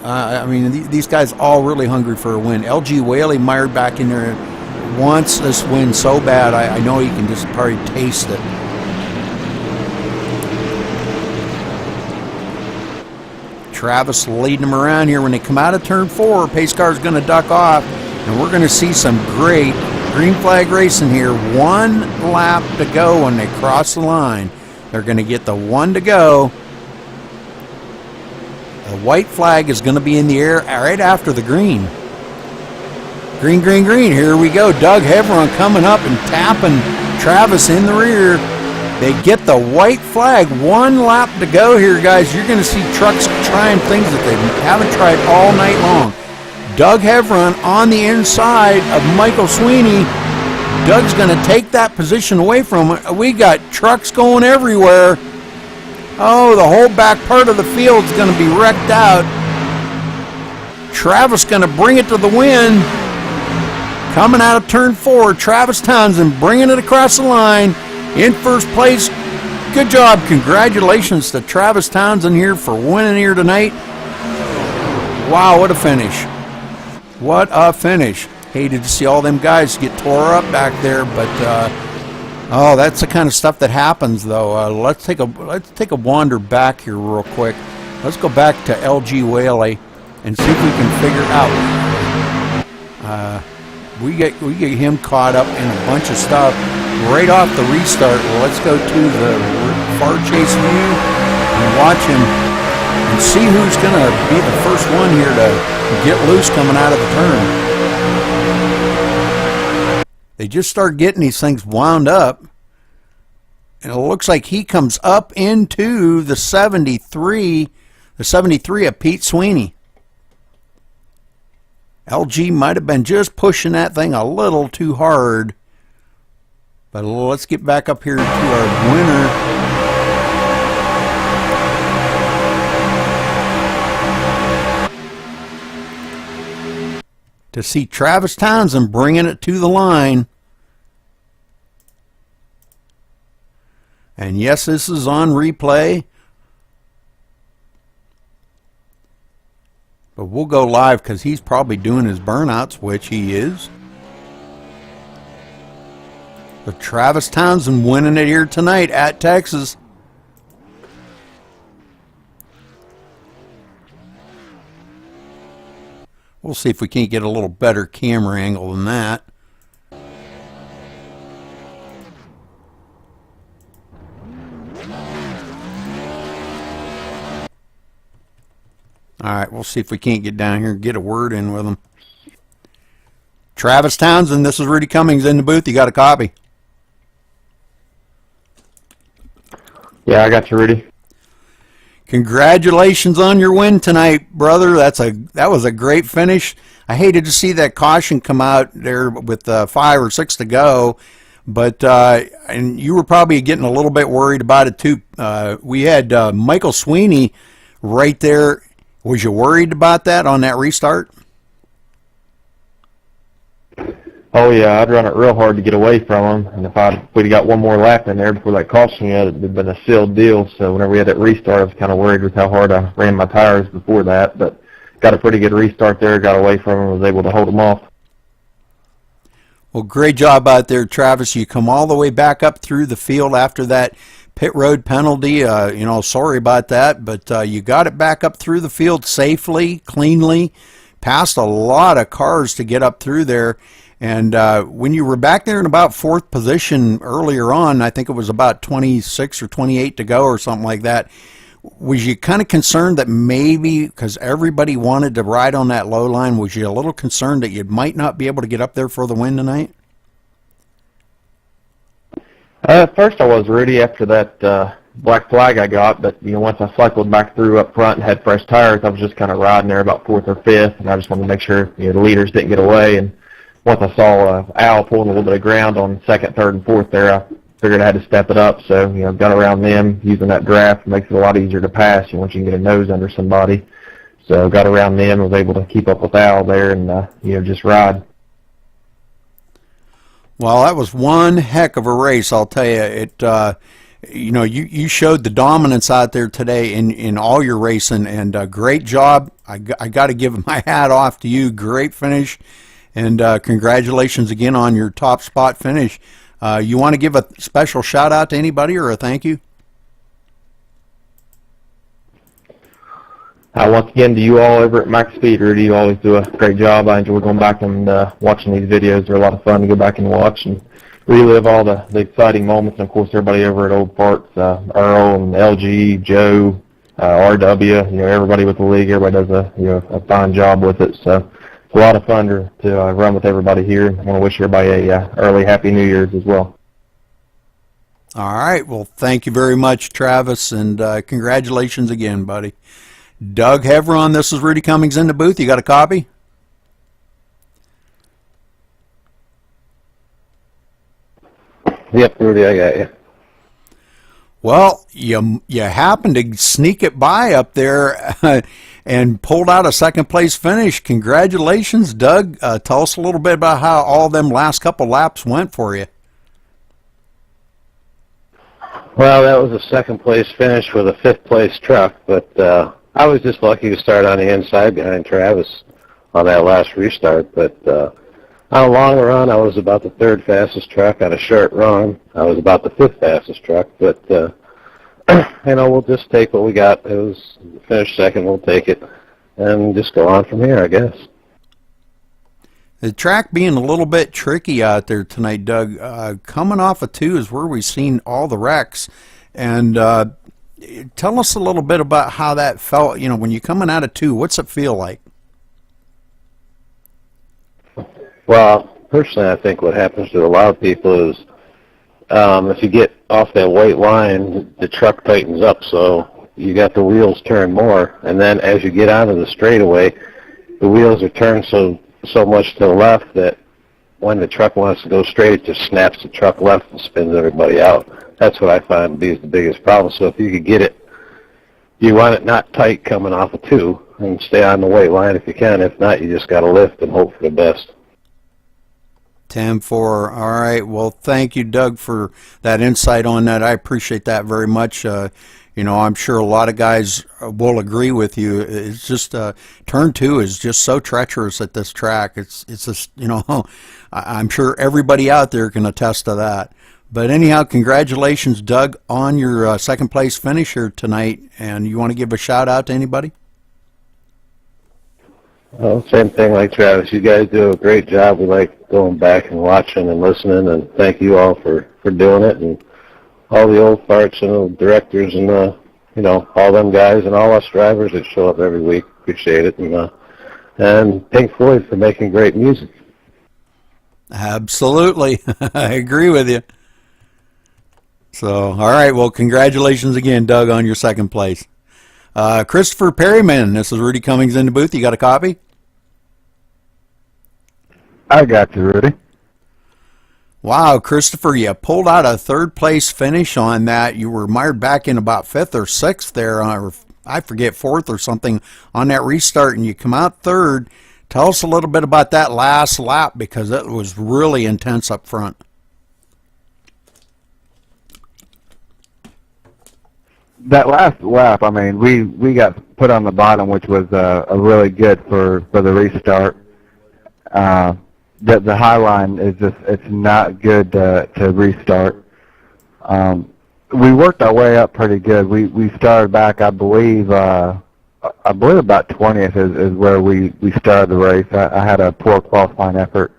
These guys all really hungry for a win. LG Whaley mired back in there, wants this win so bad. I know he can just probably taste it. Travis leading them around here. When they come out of turn 4, pace car is going to duck off, and we're going to see some great green flag racing here. 1 lap to go when they cross the line. They're going to get the 1 to go. The white flag is going to be in the air right after the green. Green, green, green. Here we go. Doug Hevron coming up and tapping Travis in the rear. They get the white flag. 1 lap to go here, guys. You're going to see trucks trying things that they haven't tried all night long. Doug Hevron on the inside of Michael Sweeney. Doug's going to take that position away from him. We got trucks going everywhere. Oh, the whole back part of the field is going to be wrecked out. Travis going to bring it to the win. Coming out of turn 4, Travis Townsend bringing it across the line in first place. Good job. Congratulations to Travis Townsend here for winning here tonight. Wow, what a finish. What a finish. Hated to see all them guys get tore up back there, but oh, that's the kind of stuff that happens, though. Let's take a wander back here real quick. Let's go back to LG Whaley and see if we can figure out. We get him caught up in a bunch of stuff right off the restart. Well, let's go to the far chase view and watch him and see who's going to be the first one here to get loose coming out of the turn. They just start getting these things wound up. And it looks like he comes up into the 73 of Pete Sweeney. LG might have been just pushing that thing a little too hard. But let's get back up here to our winner. To see Travis Townsend bringing it to the line. And yes, this is on replay. But we'll go live because he's probably doing his burnouts, which he is. But Travis Townsend winning it here tonight at Texas. We'll see if we can't get a little better camera angle than that. All right, we'll see if we can't get down here and get a word in with him. Travis Townsend, this is Rudy Cummings in the booth. You got a copy? Yeah, I got you, Rudy. Congratulations on your win tonight, brother. That was a great finish. I hated to see that caution come out there with 5 or 6 to go, but and you were probably getting a little bit worried about it too. We had Michael Sweeney right there. Was you worried about that on that restart? Oh yeah, I'd run it real hard to get away from him, and if we'd have got one more lap in there before that caution yet, it'd been a sealed deal. So whenever we had that restart, I was kind of worried with how hard I ran my tires before that, but got a pretty good restart there, got away from him, was able to hold him off. Well, great job out there, Travis. You come all the way back up through the field after that pit road penalty. Sorry about that, but you got it back up through the field safely, cleanly, passed a lot of cars to get up through there. And when you were back there in about 4th position earlier on, I think it was about 26 or 28 to go or something like that, was you kind of concerned that maybe, because everybody wanted to ride on that low line, was you a little concerned that you might not be able to get up there for the win tonight? At first I was, Rudy, after that black flag I got, but once I cycled back through up front and had fresh tires, I was just kind of riding there about 4th or 5th, and I just wanted to make sure the leaders didn't get away. And once I saw Al pulling a little bit of ground on 2nd, 3rd, and 4th there, I figured I had to step it up. So got around them using that draft. Makes it a lot easier to pass once you can get a nose under somebody. So got around them, was able to keep up with Al there, and just ride. Well, that was one heck of a race, I'll tell you. You showed the dominance out there today in all your racing, and great job. I got to give my hat off to you. Great finish, and congratulations again on your top spot finish. You want to give a special shout out to anybody or a thank you? Once again, to you all over at MaxSpeed, Rudy, you always do a great job. I enjoy going back and watching these videos. They're a lot of fun to go back and watch and relive all the exciting moments. And, of course, everybody over at Old Parts, Earl and LG, Joe, RW, everybody with the league, everybody does a fine job with it. So it's a lot of fun to run with everybody here. I want to wish everybody a early Happy New Year's as well. All right. Well, thank you very much, Travis, and congratulations again, buddy. Doug Hevron, this is Rudy Cummings in the booth. You got a copy? Yep, Rudy, I got you. Well, you happened to sneak it by up there and pulled out a 2nd place finish. Congratulations, Doug. Tell us a little bit about how all them last couple laps went for you. Well, that was a 2nd place finish with a 5th place truck, but I was just lucky to start on the inside behind Travis on that last restart. But on a long run, I was about the 3rd fastest truck. On a short run, I was about the 5th fastest truck. But we'll just take what we got. It was finished 2nd. We'll take it and just go on from here, I guess. The track being a little bit tricky out there tonight, Doug. Coming off of 2 is where we've seen all the wrecks. And tell us a little bit about how that felt. When you're coming out of 2, what's it feel like? Well, personally, I think what happens to a lot of people is if you get off that white line, the truck tightens up, so you got the wheels turn more, and then as you get onto the straightaway, the wheels are turned so much to the left that when the truck wants to go straight, it just snaps the truck left and spins everybody out. That's what I find to be the biggest problem. So if you could get it, you want it not tight coming off of 2, and stay on the white line if you can. If not, you just got to lift and hope for the best. 10-4. All right. Well, thank you, Doug, for that insight on that. I appreciate that very much. You know, I'm sure a lot of guys will agree with you. It's just turn 2 is just so treacherous at this track. It's just, you know, I'm sure everybody out there can attest to that. But anyhow, congratulations, Doug, on your second place finish here tonight. And you want to give a shout out to anybody? Well, same thing like Travis. You guys do a great job. We like going back and watching and listening, and thank you all for doing it, and all the old farts and the directors and you know, all them guys and all us drivers that show up every week. Appreciate it, and Pink Floyd for making great music. Absolutely. I agree with you. So, all right. Well, congratulations again, Doug, on your second place. Christopher Perryman, this is Rudy Cummings in the booth. You got a copy? I got you, Rudy. Wow, Christopher, you pulled out a third place finish on that. You were mired back in about 5th or 6th there, or I forget, 4th or something on that restart, and you come out 3rd. Tell us a little bit about that last lap, because it was really intense up front. That last lap, I mean, we got put on the bottom, which was a really good for the restart. The high line is just, it's not good to restart. We worked our way up pretty good. We started back, I believe about 20th is where we started the race. I had a poor qualifying effort.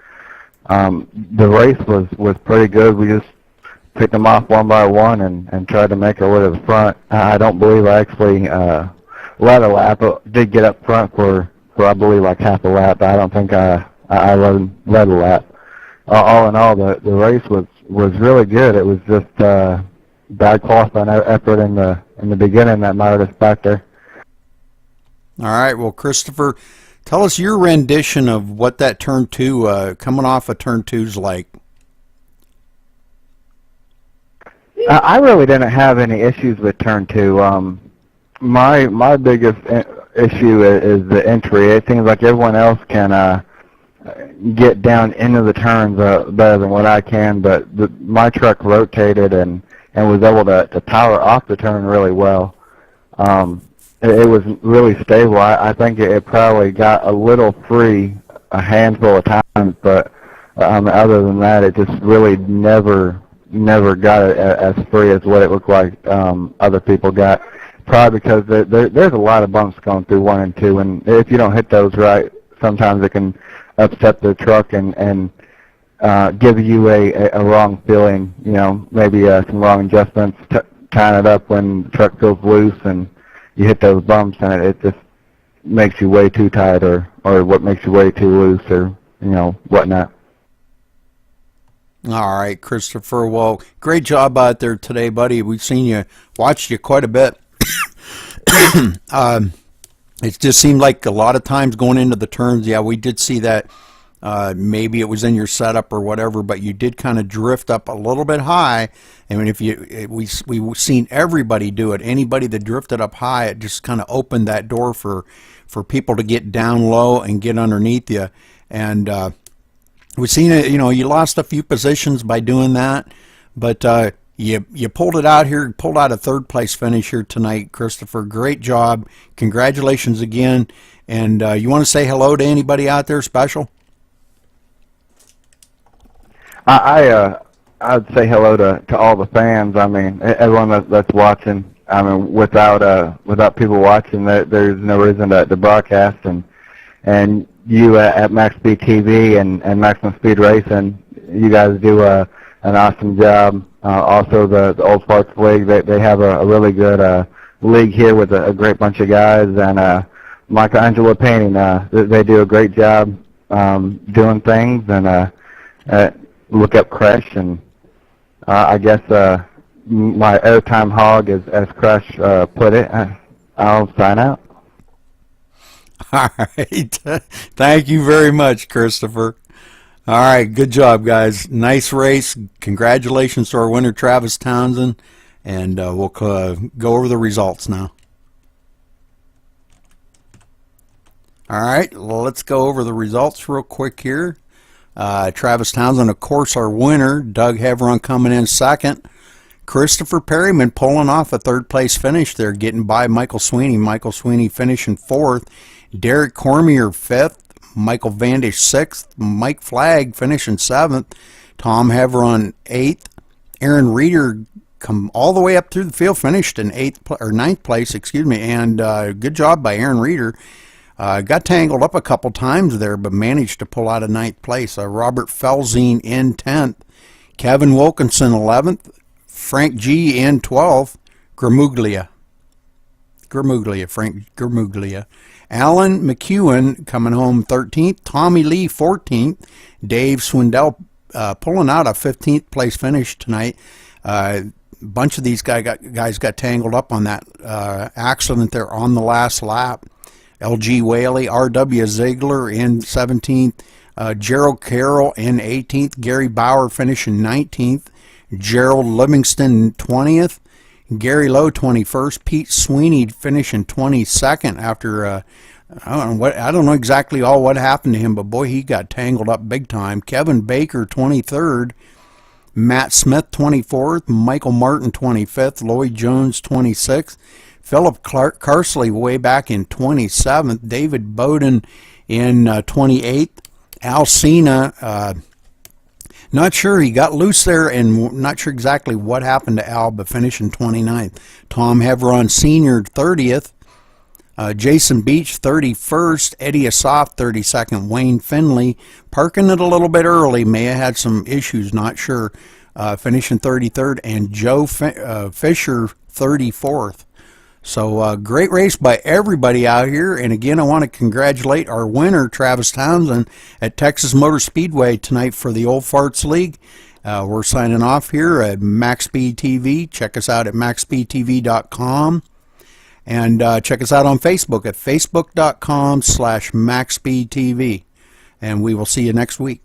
The race was pretty good. We just picked them off one by one and tried to make our way to the front. I don't believe I actually led a lap. I did get up front for I believe like half a lap. I don't think I led a lap. All in all, the race was really good. It was just bad qualifying effort in the beginning that mired us back there. All right. Well, Christopher, tell us your rendition of what that turn 2, coming off of turn 2's like. I really didn't have any issues with turn 2. My biggest issue is the entry. It seems like everyone else can get down into the turns better than what I can, but my truck rotated and was able to power off the turn really well. It was really stable. I think it probably got a little free a handful of times, but other than that, it just really never got it as free as what it looked like other people got. Probably because there's a lot of bumps going through 1 and 2, and if you don't hit those right, sometimes it can upset the truck and give you a wrong feeling. You know, maybe some wrong adjustments, tying it up when the truck feels loose and you hit those bumps, and it just makes you way too tight, or what makes you way too loose, or whatnot. All right, Christopher. Well, great job out there today, buddy. We've seen you, watched you quite a bit. It just seemed like a lot of times going into the turns, yeah, we did see that. Maybe it was in your setup or whatever, but you did kind of drift up a little bit high. I mean, we've seen everybody do it. Anybody that drifted up high, it just kind of opened that door for people to get down low and get underneath you. And we've seen it. You lost a few positions by doing that, but you pulled it out here. Pulled out a third place finish here tonight, Christopher. Great job. Congratulations again. And you want to say hello to anybody out there special? I'd say hello to all the fans. I mean, everyone that's watching. I mean, without people watching, there's no reason to broadcast. And you at MaxSpeedTV and Maximum Speed Racing, you guys do an awesome job. Also, the Old Farts League, they have a really good league here with a great bunch of guys. And Michelangelo Painting, they do a great job doing things, and look up Crush, and I guess my airtime hog, as Crush put it, I'll sign out. All right. Thank you very much, Christopher. All right, good job, guys. Nice race. Congratulations to our winner, Travis Townsend, and we'll go over the results now. All right, let's go over the results real quick here. Travis Townsend, of course, our winner. Doug Heveron coming in second. Christopher Perryman pulling off a third-place finish there, getting by Michael Sweeney. Michael Sweeney finishing fourth. Derek Cormier fifth. Michael Vandish sixth. Mike Flagg finishing seventh. Tom Heveron eighth. Aaron Reeder come all the way up through the field, finished in ninth place, excuse me. And good job by Aaron Reeder. Got tangled up a couple times there, but managed to pull out of ninth place. Robert Felzine in 10th. Kevin Wilkinson 11th. Frank G in 12th. Frank Gramuglia. Alan McEwen coming home 13th. Tommy Lee 14th. Dave Swindell pulling out a 15th place finish tonight. Bunch of these guys got tangled up on that accident there on the last lap. LG Whaley, R.W. Ziegler in 17th. Gerald Carroll in 18th. Gary Bauer finishing 19th. Gerald Livingston 20th. Gary Lowe 21st. Pete Sweeney finishing 22nd after I don't know exactly all what happened to him, but boy, he got tangled up big time. Kevin Baker 23rd. Matt Smith 24th. Michael Martin 25th. Lloyd Jones 26th. Philip Carsley way back in 27th. David Bowden in 28th. Al Cena, not sure, he got loose there and not sure exactly what happened to Al, but finishing 29th. Tom Heveron Sr. 30th. Jason Beach 31st. Eddie Asaf 32nd. Wayne Finley parking it a little bit early, may have had some issues, not sure, finishing 33rd. And Joe Fisher 34th. So great race by everybody out here. And again, I want to congratulate our winner, Travis Townsend, at Texas Motor Speedway tonight for the Old Farts League. We're signing off here at MaxSpeedTV. Check us out at MaxSpeedTV.com. And check us out on Facebook at Facebook.com/MaxSpeedTV. And we will see you next week.